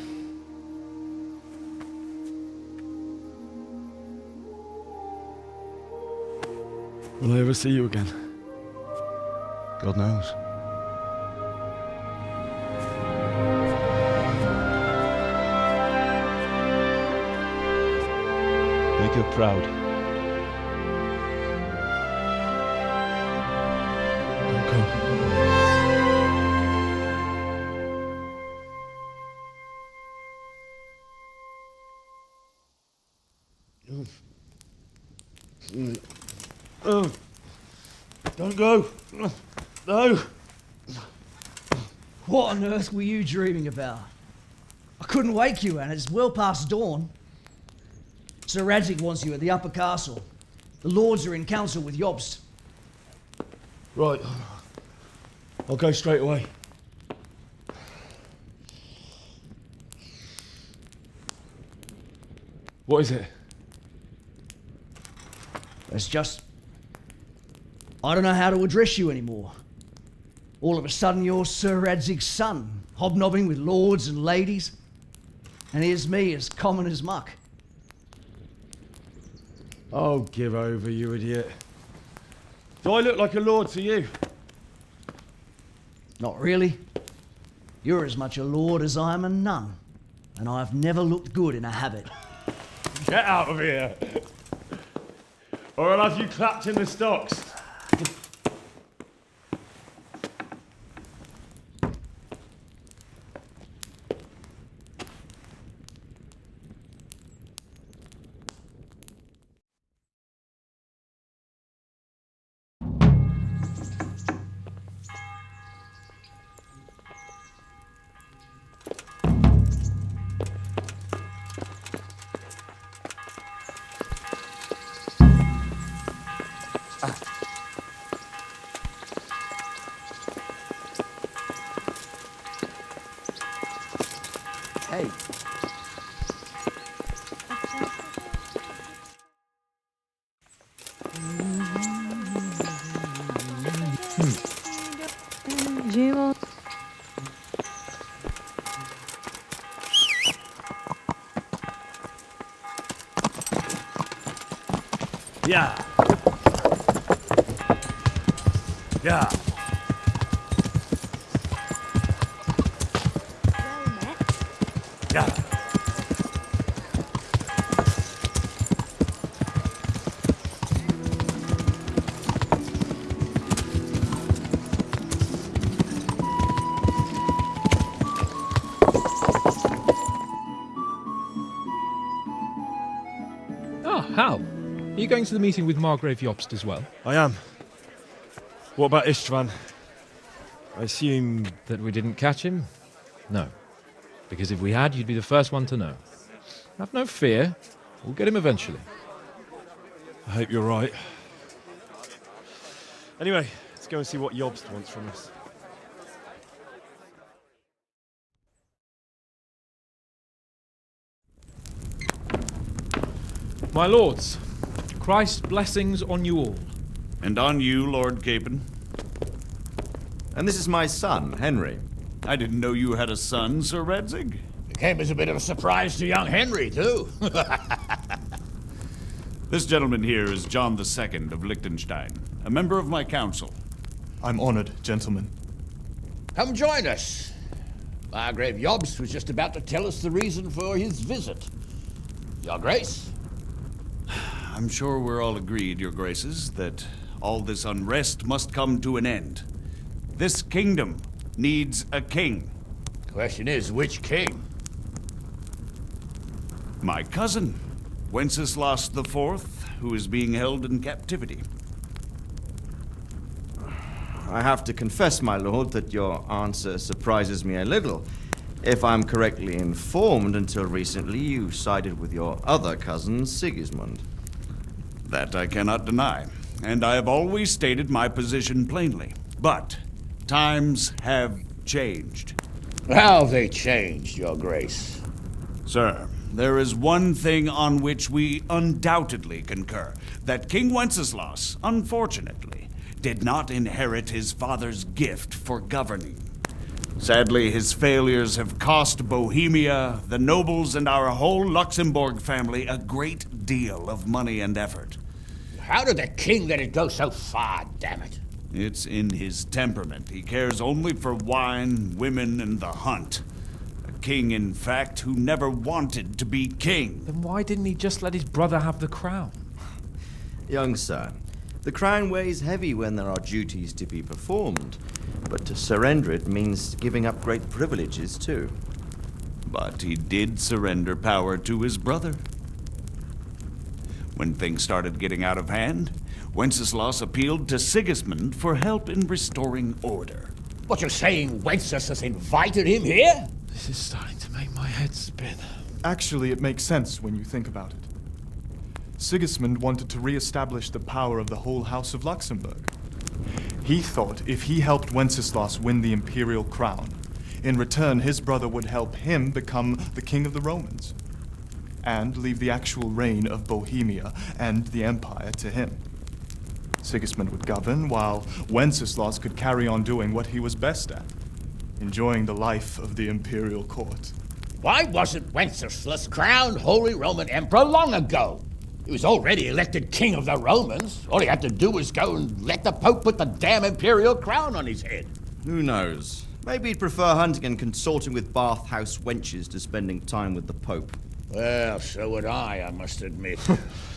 Will I ever see you again? God knows. Make her proud. Don't go. Oh, don't go. No. What on earth were you dreaming about? I couldn't wake you, and it's well past dawn. Sir Radzig wants you at the upper castle. The lords are in council with Jobst. Right. I'll go straight away. What is it? It's just... I don't know how to address you anymore. All of a sudden you're Sir Radzig's son, hobnobbing with lords and ladies. And here's me, as common as muck. Oh, give over, you idiot. Do I look like a lord to you? Not really. You're as much a lord as I am a nun. And I've never looked good in a habit. Get out of here! Or I'll have you clapped in the stocks. Hey. Yeah. Yeah. Yeah. Ah, Hal. Are you going to the meeting with Margrave Jobst as well? I am. What about Istvan? I assume... That we didn't catch him? No. Because if we had, you'd be the first one to know. Have no fear. We'll get him eventually. I hope you're right. Anyway, let's go and see what Jobst wants from us. My lords, Christ's blessings on you all. And on you, Lord Capon. And this is my son, Henry. I didn't know you had a son, Sir Redzig. It came as a bit of a surprise to young Henry, too. This gentleman here is John II of Liechtenstein, a member of my council. I'm honored, gentlemen. Come join us. Margrave Jobst was just about to tell us the reason for his visit. Your Grace? I'm sure we're all agreed, Your Graces, that all this unrest must come to an end. This kingdom needs a king. Question is, which king? My cousin, Wenceslas IV, who is being held in captivity. I have to confess, my lord, that your answer surprises me a little. If I'm correctly informed, until recently you sided with your other cousin, Sigismund. That I cannot deny, and I have always stated my position plainly. But times have changed. How have they changed, Your Grace? Sir, there is one thing on which we undoubtedly concur. That King Wenceslas, unfortunately, did not inherit his father's gift for governing. Sadly, his failures have cost Bohemia, the nobles, and our whole Luxembourg family a great deal of money and effort. How did the king let it go so far, damn it? It's in his temperament. He cares only for wine, women, and the hunt. A king, in fact, who never wanted to be king. Then why didn't he just let his brother have the crown? Young sir, the crown weighs heavy when there are duties to be performed, but to surrender it means giving up great privileges too. But he did surrender power to his brother. When things started getting out of hand, Wenceslas appealed to Sigismund for help in restoring order. What, you're saying Wenceslas invited him here? This is starting to make my head spin. Actually, it makes sense when you think about it. Sigismund wanted to re-establish the power of the whole House of Luxembourg. He thought if he helped Wenceslas win the imperial crown, in return his brother would help him become the king of the Romans, and leave the actual reign of Bohemia and the empire to him. Sigismund would govern, while Wenceslas could carry on doing what he was best at, enjoying the life of the imperial court. Why wasn't Wenceslas crowned Holy Roman Emperor long ago? He was already elected king of the Romans. All he had to do was go and let the Pope put the damn imperial crown on his head. Who knows? Maybe he'd prefer hunting and consorting with bathhouse wenches to spending time with the Pope. Well, so would I must admit.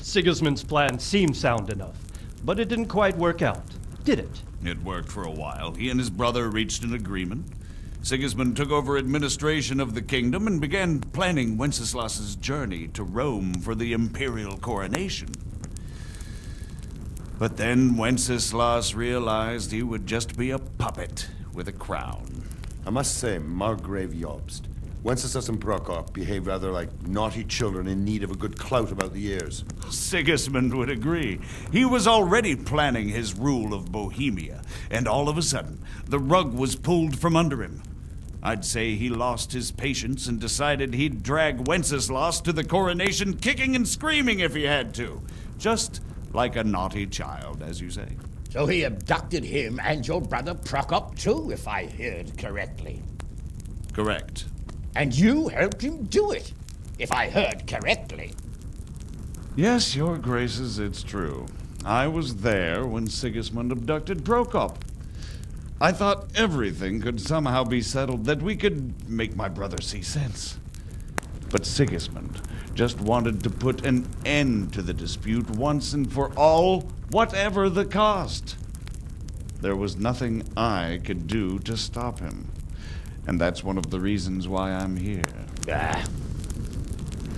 Sigismund's plan seemed sound enough, but it didn't quite work out, did it? It worked for a while. He and his brother reached an agreement. Sigismund took over administration of the kingdom and began planning Wenceslas's journey to Rome for the imperial coronation. But then Wenceslas realized he would just be a puppet with a crown. I must say, Margrave Jobst, Wenceslas and Prokop behave rather like naughty children in need of a good clout about the ears. Sigismund would agree. He was already planning his rule of Bohemia, and all of a sudden, the rug was pulled from under him. I'd say he lost his patience and decided he'd drag Wenceslas to the coronation kicking and screaming if he had to. Just like a naughty child, as you say. So he abducted him and your brother Prokop too, if I heard correctly. Correct. And you helped him do it, if I heard correctly. Yes, your graces, it's true. I was there when Sigismund abducted Prokop. I thought everything could somehow be settled, that we could make my brother see sense. But Sigismund just wanted to put an end to the dispute once and for all, whatever the cost. There was nothing I could do to stop him. And that's one of the reasons why I'm here.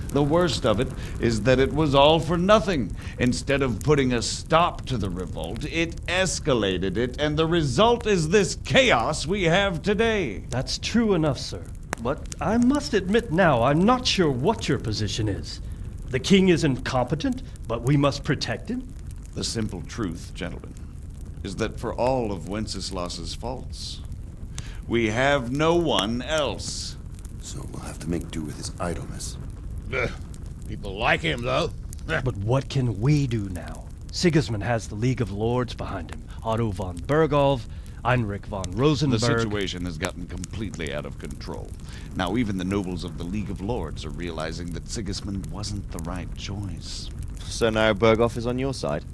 The worst of it is that it was all for nothing. Instead of putting a stop to the revolt, it escalated it, and the result is this chaos we have today. That's true enough, sir. But I must admit now, I'm not sure what your position is. The king is incompetent, but we must protect him? The simple truth, gentlemen, is that for all of Wenceslas's faults, we have no one else. So we'll have to make do with his idleness. People like him, though. But what can we do now? Sigismund has the League of Lords behind him. Otto von Bergholf, Heinrich von Rosenberg. The situation has gotten completely out of control. Now even the nobles of the League of Lords are realizing that Sigismund wasn't the right choice. So now Bergholf is on your side.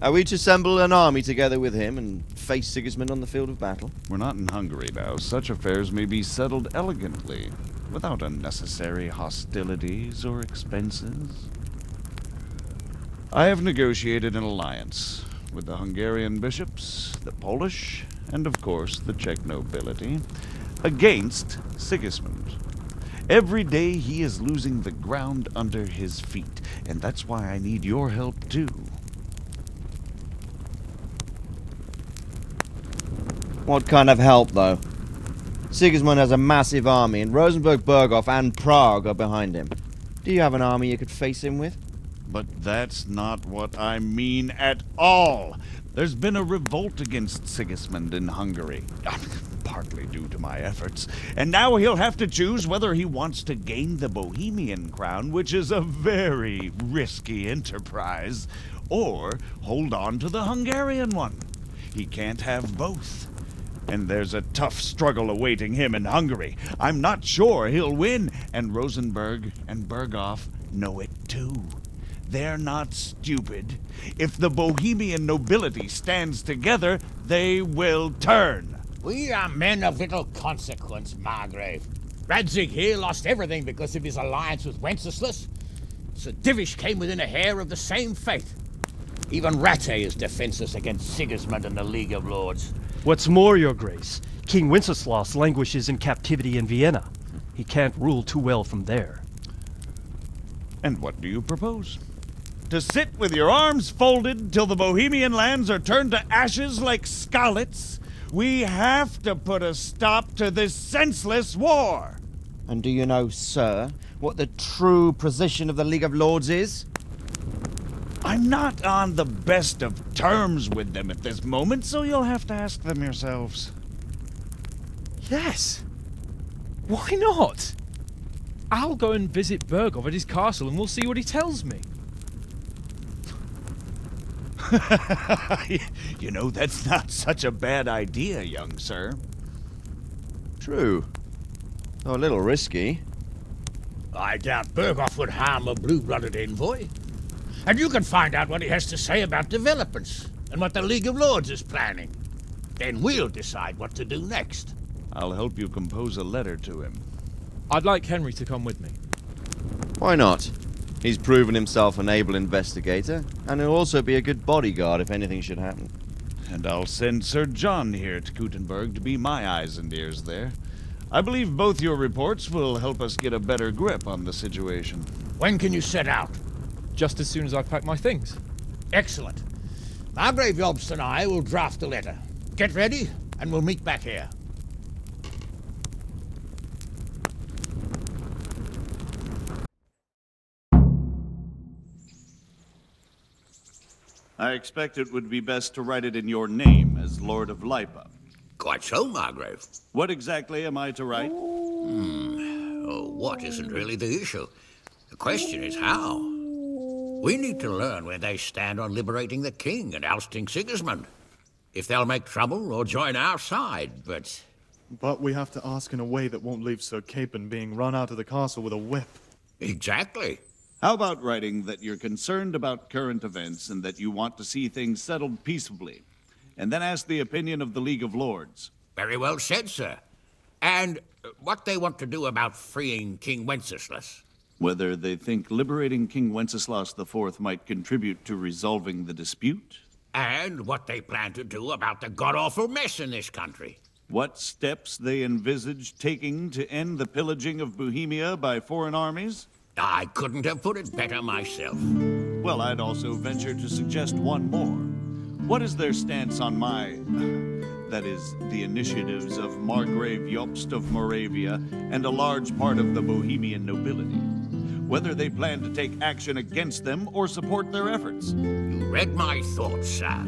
Are we to assemble an army together with him and face Sigismund on the field of battle? We're not in Hungary now. Such affairs may be settled elegantly, without unnecessary hostilities or expenses. I have negotiated an alliance with the Hungarian bishops, the Polish, and of course the Czech nobility, against Sigismund. Every day he is losing the ground under his feet, and that's why I need your help too. What kind of help, though? Sigismund has a massive army, and Rosenberg, Berghof, and Prague are behind him. Do you have an army you could face him with? But that's not what I mean at all. There's been a revolt against Sigismund in Hungary, partly due to my efforts, and now he'll have to choose whether he wants to gain the Bohemian crown, which is a very risky enterprise, or hold on to the Hungarian one. He can't have both. And there's a tough struggle awaiting him in Hungary. I'm not sure he'll win, and Rosenberg and Berghof know it too. They're not stupid. If the Bohemian nobility stands together, they will turn. We are men of little consequence, Margrave. Radzig here lost everything because of his alliance with Wenceslas. Sir Divish came within a hair of the same fate. Even Rattay is defenseless against Sigismund and the League of Lords. What's more, your grace, King Wenceslas languishes in captivity in Vienna. He can't rule too well from there. And what do you propose? To sit with your arms folded till the Bohemian lands are turned to ashes like Skalitz? We have to put a stop to this senseless war. And do you know, sir, what the true position of the League of Lords is? I'm not on the best of terms with them at this moment, so you'll have to ask them yourselves. Yes. Why not? I'll go and visit Berghof at his castle and we'll see what he tells me. You know, that's not such a bad idea, young sir. True. Though a little risky. I doubt Berghof would harm a blue-blooded envoy. And you can find out what he has to say about developments and what the League of Lords is planning. Then we'll decide what to do next. I'll help you compose a letter to him. I'd like Henry to come with me. Why not? He's proven himself an able investigator, and he'll also be a good bodyguard if anything should happen. And I'll send Sir John here to Kuttenberg to be my eyes and ears there. I believe both your reports will help us get a better grip on the situation. When can you set out? Just as soon as I've packed my things. Excellent. Margrave Jobst and I will draft a letter. Get ready, and we'll meet back here. I expect it would be best to write it in your name as Lord of Lipa. Quite so, Margrave. What exactly am I to write? Oh, what isn't really the issue. The question is how. We need to learn where they stand on liberating the king and ousting Sigismund. If they'll make trouble or join our side, but... But we have to ask in a way that won't leave Sir Capon being run out of the castle with a whip. Exactly. How about writing that you're concerned about current events and that you want to see things settled peaceably, and then ask the opinion of the League of Lords? Very well said, sir. And what they want to do about freeing King Wenceslas. Whether they think liberating King Wenceslas IV might contribute to resolving the dispute? And what they plan to do about the god-awful mess in this country. What steps they envisage taking to end the pillaging of Bohemia by foreign armies? I couldn't have put it better myself. Well, I'd also venture to suggest one more. What is their stance on that is, the initiatives of Margrave Jobst of Moravia and a large part of the Bohemian nobility? Whether they plan to take action against them or support their efforts? You read my thoughts, sir.